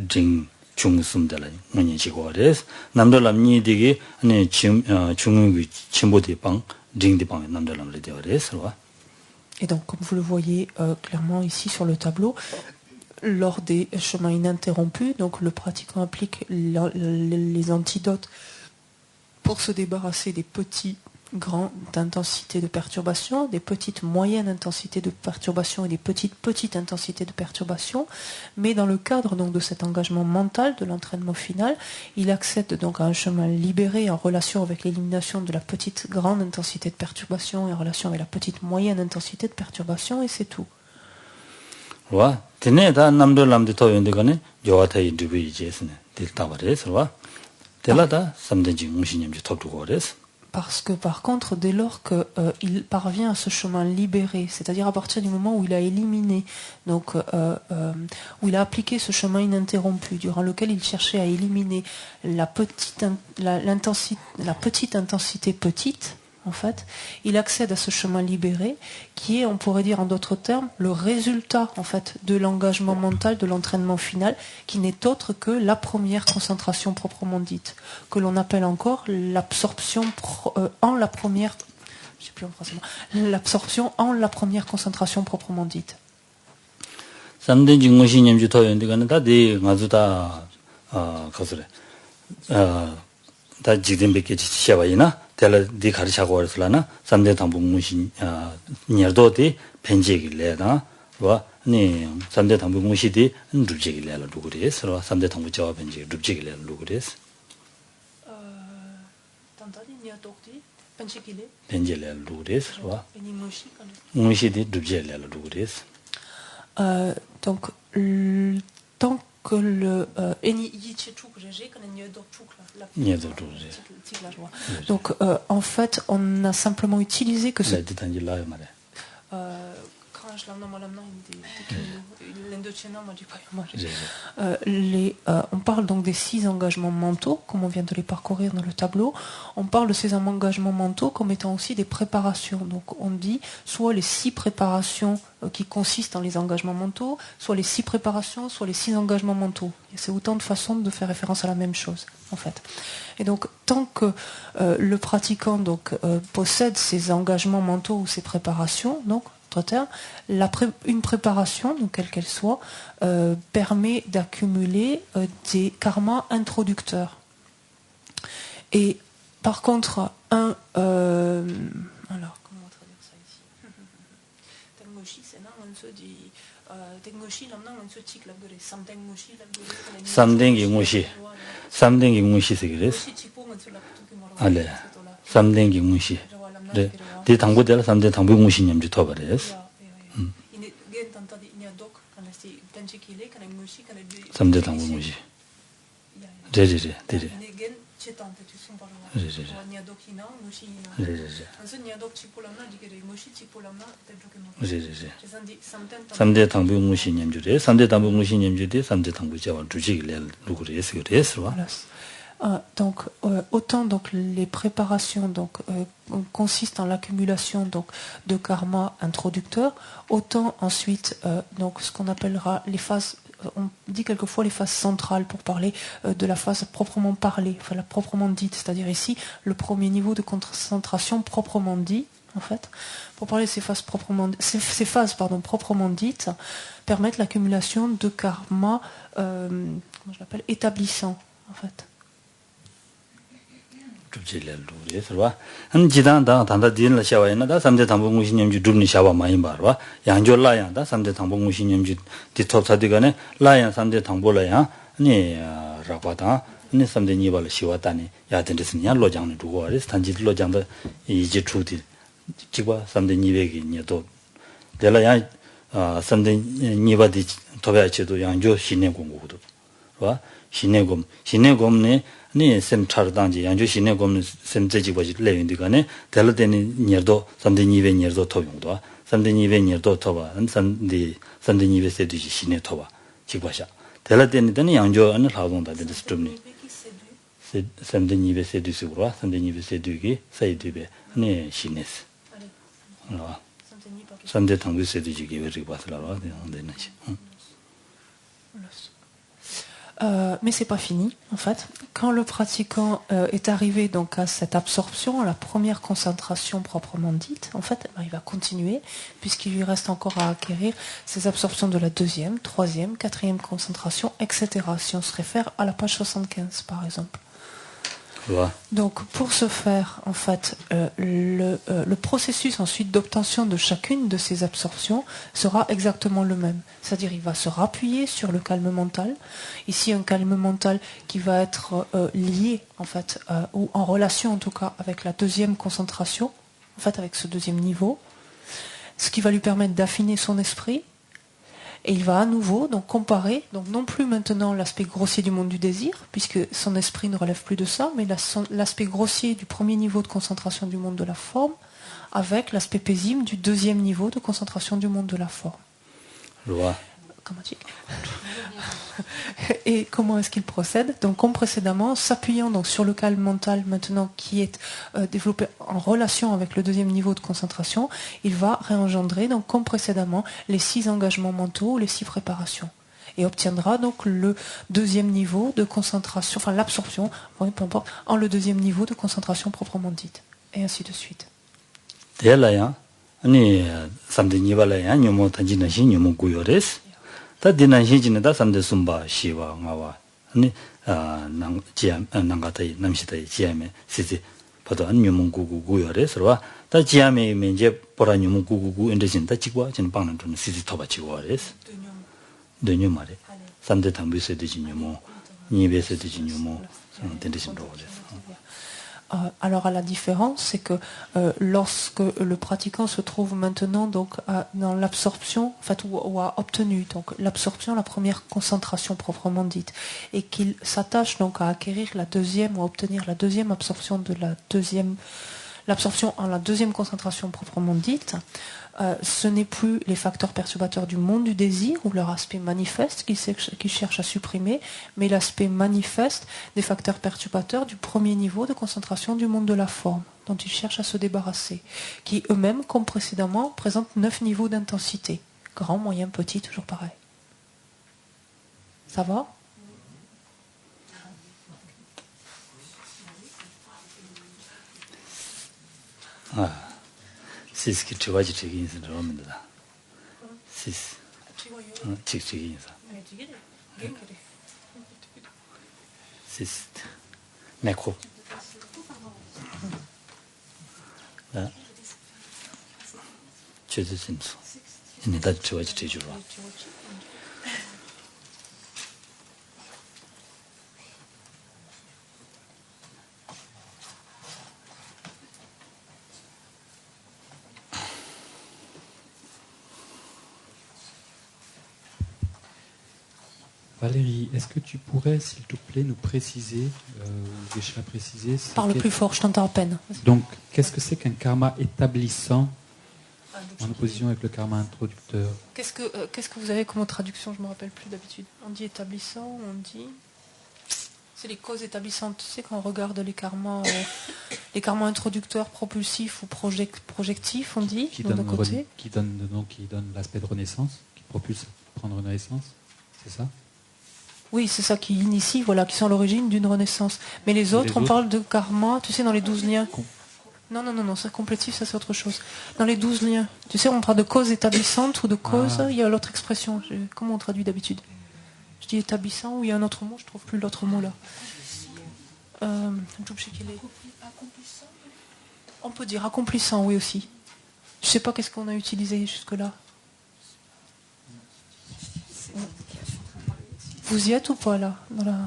징 중숨들 뭐니 지고레스 남들람니 되게 아니 중국의 친구들 방 징디 방에 남들람들 되어레스 와.
Et donc, comme vous le voyez clairement ici sur le tableau, lors des chemins ininterrompus, donc le pratiquant applique les antidotes pour se débarrasser des petits grandes intensités de perturbation, des petites moyennes intensités de perturbation et des petites intensités de perturbation, mais dans le cadre donc de cet engagement mental de l'entraînement final, il accède donc à un chemin libéré en relation avec l'élimination de la petite grande intensité de perturbation et en relation avec la petite moyenne intensité de perturbation, et c'est tout.
와, 되네다 남들람들 더 연대가네 요아타이 두비제스네 딜타바레스 와. 델라다 삼den지 무신님지 톱두고레스.
Parce que par contre, dès lors qu'il parvient à ce chemin libéré, c'est-à-dire à partir du moment où il a éliminé, donc où il a appliqué ce chemin ininterrompu, durant lequel il cherchait à éliminer la petite intensité petite, en fait, il accède à ce chemin libéré, qui est, on pourrait dire en d'autres termes, le résultat en fait de l'engagement mental, de l'entraînement final, qui n'est autre que la première concentration proprement dite, que l'on appelle encore l'absorption en la première, je sais plus en français, l'absorption en la première concentration proprement dite.
삼den지 무신님지 더 연대가네 다디 가주다 거스래 다 지든베게 지셔봐이나 텔라 디 가르치고 왔을라나 삼대 당부 무신 니어도디 벤제길래나 와 니 삼대 당부 무시디 룹제길래라 루그레스 삼대 당부 저와 벤제 룹제길래 루그레스
단단히 니어도디 벤제길래
벤제래 루그레스 와 무시디 룹제길래 루그레스
donc tant que le donc en fait on a simplement utilisé que ce on parle donc des 6 engagements mentaux, comme on vient de les parcourir dans le tableau. On parle de ces engagements mentaux comme étant aussi des préparations. Donc on dit soit les 6 préparations qui consistent en les engagements mentaux, soit les 6 préparations, soit les 6 engagements mentaux. C'est autant de façons de faire référence à la même chose, en fait. Et donc tant que le pratiquant donc possède ces engagements mentaux ou ces préparations, donc une préparation, donc quelle qu'elle soit, permet d'accumuler des karmas introducteurs. Et par contre, alors, comment traduire ça ici?
삼den기 무시 세그레스 알레 삼den기 무시 네, 디 당부될 삼대 당부 무신님지 터버레스. 삼대 당부 무시. 제제제, 데레. 삼대 당부 무신님주래. 삼대 당부 무신님주래. 삼대 당부 자원 주직을 누구래서 그래서.
Donc autant donc les préparations donc consistent en l'accumulation donc de karma introducteurs, autant ensuite donc ce qu'on appellera les phases, on dit quelquefois les phases centrales pour parler de la phase proprement parlée, enfin la proprement dite, c'est-à-dire ici le premier niveau de concentration proprement dit. En fait, pour parler de ces phases proprement dites, permettent l'accumulation de karma, comment je l'appelle, établissant en fait.
줍질래루리서와 한 지단다 단다 딘라 샤와이나다 삼대 당봉무신님주 줍니 샤와 많이 봐와 양졸라야다 삼대 당봉무신님주 디톱사디가네 라야 삼대 당볼라야 아니 라바다 아니 삼대 니발 시와다니 야든데스냐 로장네 두고아리스 단지 로장다 이제 추디 지바 삼대 니베기 니도 데라야 삼대 니바디 토베아치도 양조 신내 공고도 와 신내곰 신내곰네 네 셈차르단지 양조 신내곰네 셈제지버지 레윈디가네 델르데니 니르도 삼데니베 니르도 토용도 삼데니베 니르도 토바 삼데니베 세두지 신내 토바 지과샤 델르데니 데니 양조 안 라동다 데스트름니 삼데니베 세두스고라 삼데니베 세두기 사이드베 네 신네스 와 삼데 당부 세두지기 베리 바슬라와 데나시
Mais c'est pas fini, en fait. Quand le pratiquant est arrivé donc à cette absorption, à la première concentration proprement dite, en fait, il va continuer, puisqu'il lui reste encore à acquérir ces absorptions de la deuxième, troisième, quatrième concentration, etc. Si on se réfère à la page 75, par exemple. Donc, pour ce faire, en fait, le processus ensuite d'obtention de chacune de ces absorptions sera exactement le même. C'est-à-dire, il va se rappuyer sur le calme mental. Ici, un calme mental qui va être lié, en fait, ou en relation, en tout cas, avec la deuxième concentration, en fait, avec ce deuxième niveau, ce qui va lui permettre d'affiner son esprit. Et il va à nouveau donc comparer, donc non plus maintenant l'aspect grossier du monde du désir, puisque son esprit ne relève plus de ça, mais l'aspect grossier du premier niveau de concentration du monde de la forme, avec l'aspect paisible du deuxième niveau de concentration du monde de la forme. Comment dire ? Et comment est-ce qu'il procède? Donc, comme précédemment, s'appuyant donc sur le calme mental maintenant qui est développé en relation avec le deuxième niveau de concentration, il va réengendrer, donc comme précédemment, les 6 engagements mentaux, les 6 préparations. Et obtiendra donc le deuxième niveau de concentration, enfin l'absorption, oui, peu importe, en le deuxième niveau de concentration proprement dite. Et ainsi de suite.
다 디나시지는 다 삼대 숨바 시와 나와 아니 난가타이 남시타이 지야메 시지 보도 안 유문구구구여래서와 다 지야메 면제 보라 유문구구구 인데진다 지과 진 방는 좀 시지 토바치고래서 되냐 말에 삼대 담비세 되지 유모 니베세 되지 유모 된데진도 그래서
Alors à la différence, c'est que lorsque le pratiquant se trouve maintenant donc dans l'absorption, en fait, ou a obtenu donc l'absorption, la première concentration proprement dite, et qu'il s'attache donc à acquérir la deuxième ou à obtenir la deuxième absorption de l'absorption en la deuxième concentration proprement dite, ce n'est plus les facteurs perturbateurs du monde du désir ou leur aspect manifeste qui cherche à supprimer, mais l'aspect manifeste des facteurs perturbateurs du premier niveau de concentration du monde de la forme, dont il cherche à se débarrasser, qui eux-mêmes, comme précédemment, présentent 9 niveaux d'intensité. Grand, moyen, petit, toujours pareil. Ça va ?
시스키 주바지 되게 인사 들어옵니다. 시스. 직직이 인사. 시스. 네코. 나. 제주 진수. 이제 다 주바지 되주로.
Valérie, est-ce que tu pourrais, s'il te plaît, nous préciser, ou déjà préciser...
Parle plus fort, je t'entends à peine.
Donc, qu'est-ce que c'est qu'un karma établissant en opposition avec le karma introducteur?
Qu'est-ce que vous avez comme traduction? Je ne me rappelle plus d'habitude. On dit établissant, on dit... C'est les causes établissantes. Tu sais, quand on regarde les karmas introducteurs, propulsifs ou projectifs, on dit,
qui
de l'autre côté.
Qui donne l'aspect de renaissance, qui propulse à prendre renaissance, c'est ça?
Oui, c'est ça qui initie, voilà, qui sont l'origine d'une renaissance. Mais les autres, on parle de karma, tu sais, dans les 12 liens. Non, c'est complétif, ça c'est autre chose. Dans les 12 liens, tu sais, on parle de cause établissante ou de cause, il y a l'autre expression. Comment on traduit d'habitude? Je dis établissant ou il y a un autre mot, je trouve plus l'autre mot là. On peut dire accomplissant, oui aussi. Je sais pas qu'est-ce qu'on a utilisé jusque-là. Vous y êtes ou pas là dans la...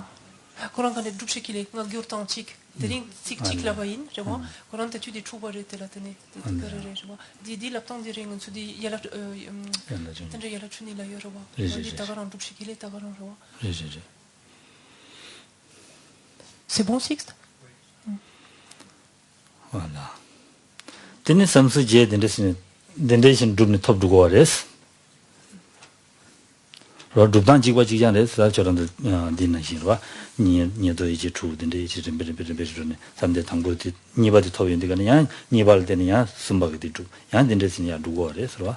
Quand on a des douches qui les antique, des tic la vaine, je vois. Quand on a des chouba j'étais là tenez, je vois. Dis la tante des ringues, se dit il y a la tante il y a la chuni là je vois. Dis ta garan douche qui les ta garan je vois. C'est bon, Sixte?
Voilà. Tene samsu je dendeshin dubni top dugo res. Ro dubdan jigwa jigyan res sa choran dinna shinwa ni do ichi chu dende ichi bere ne samde tangbo ti ni ba di top yende kan ya ni bal den ya sumba di chu. Ya dendeshin ya dugo res ro.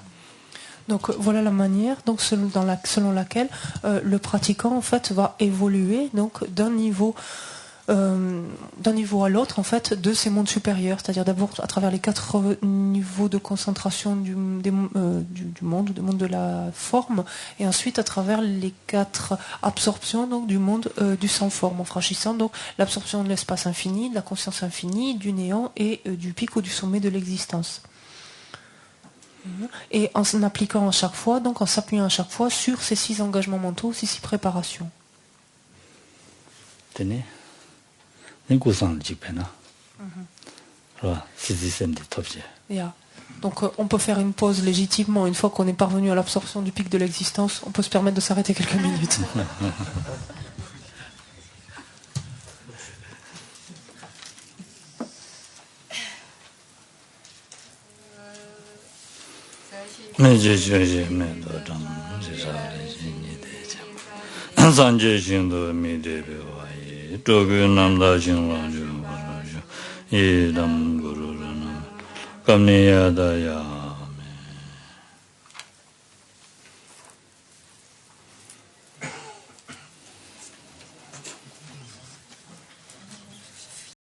Donc voilà la manière donc selon laquelle le pratiquant en fait va évoluer donc d'un niveau à l'autre en fait de ces mondes supérieurs, c'est-à-dire d'abord à travers les 4 niveaux de concentration du monde de la forme, et ensuite à travers les 4 absorptions donc du monde du sans forme, en franchissant donc l'absorption de l'espace infini, de la conscience infinie, du néant et du pic ou du sommet de l'existence. Et en appliquant à chaque fois, donc en s'appuyant à chaque fois sur ces 6 engagements mentaux, ces 6 préparations. Yeah. Donc on peut faire une pause légitimement une fois qu'on est parvenu à l'absorption du pic de l'existence. On peut se permettre de s'arrêter quelques minutes.
Kamniyadaya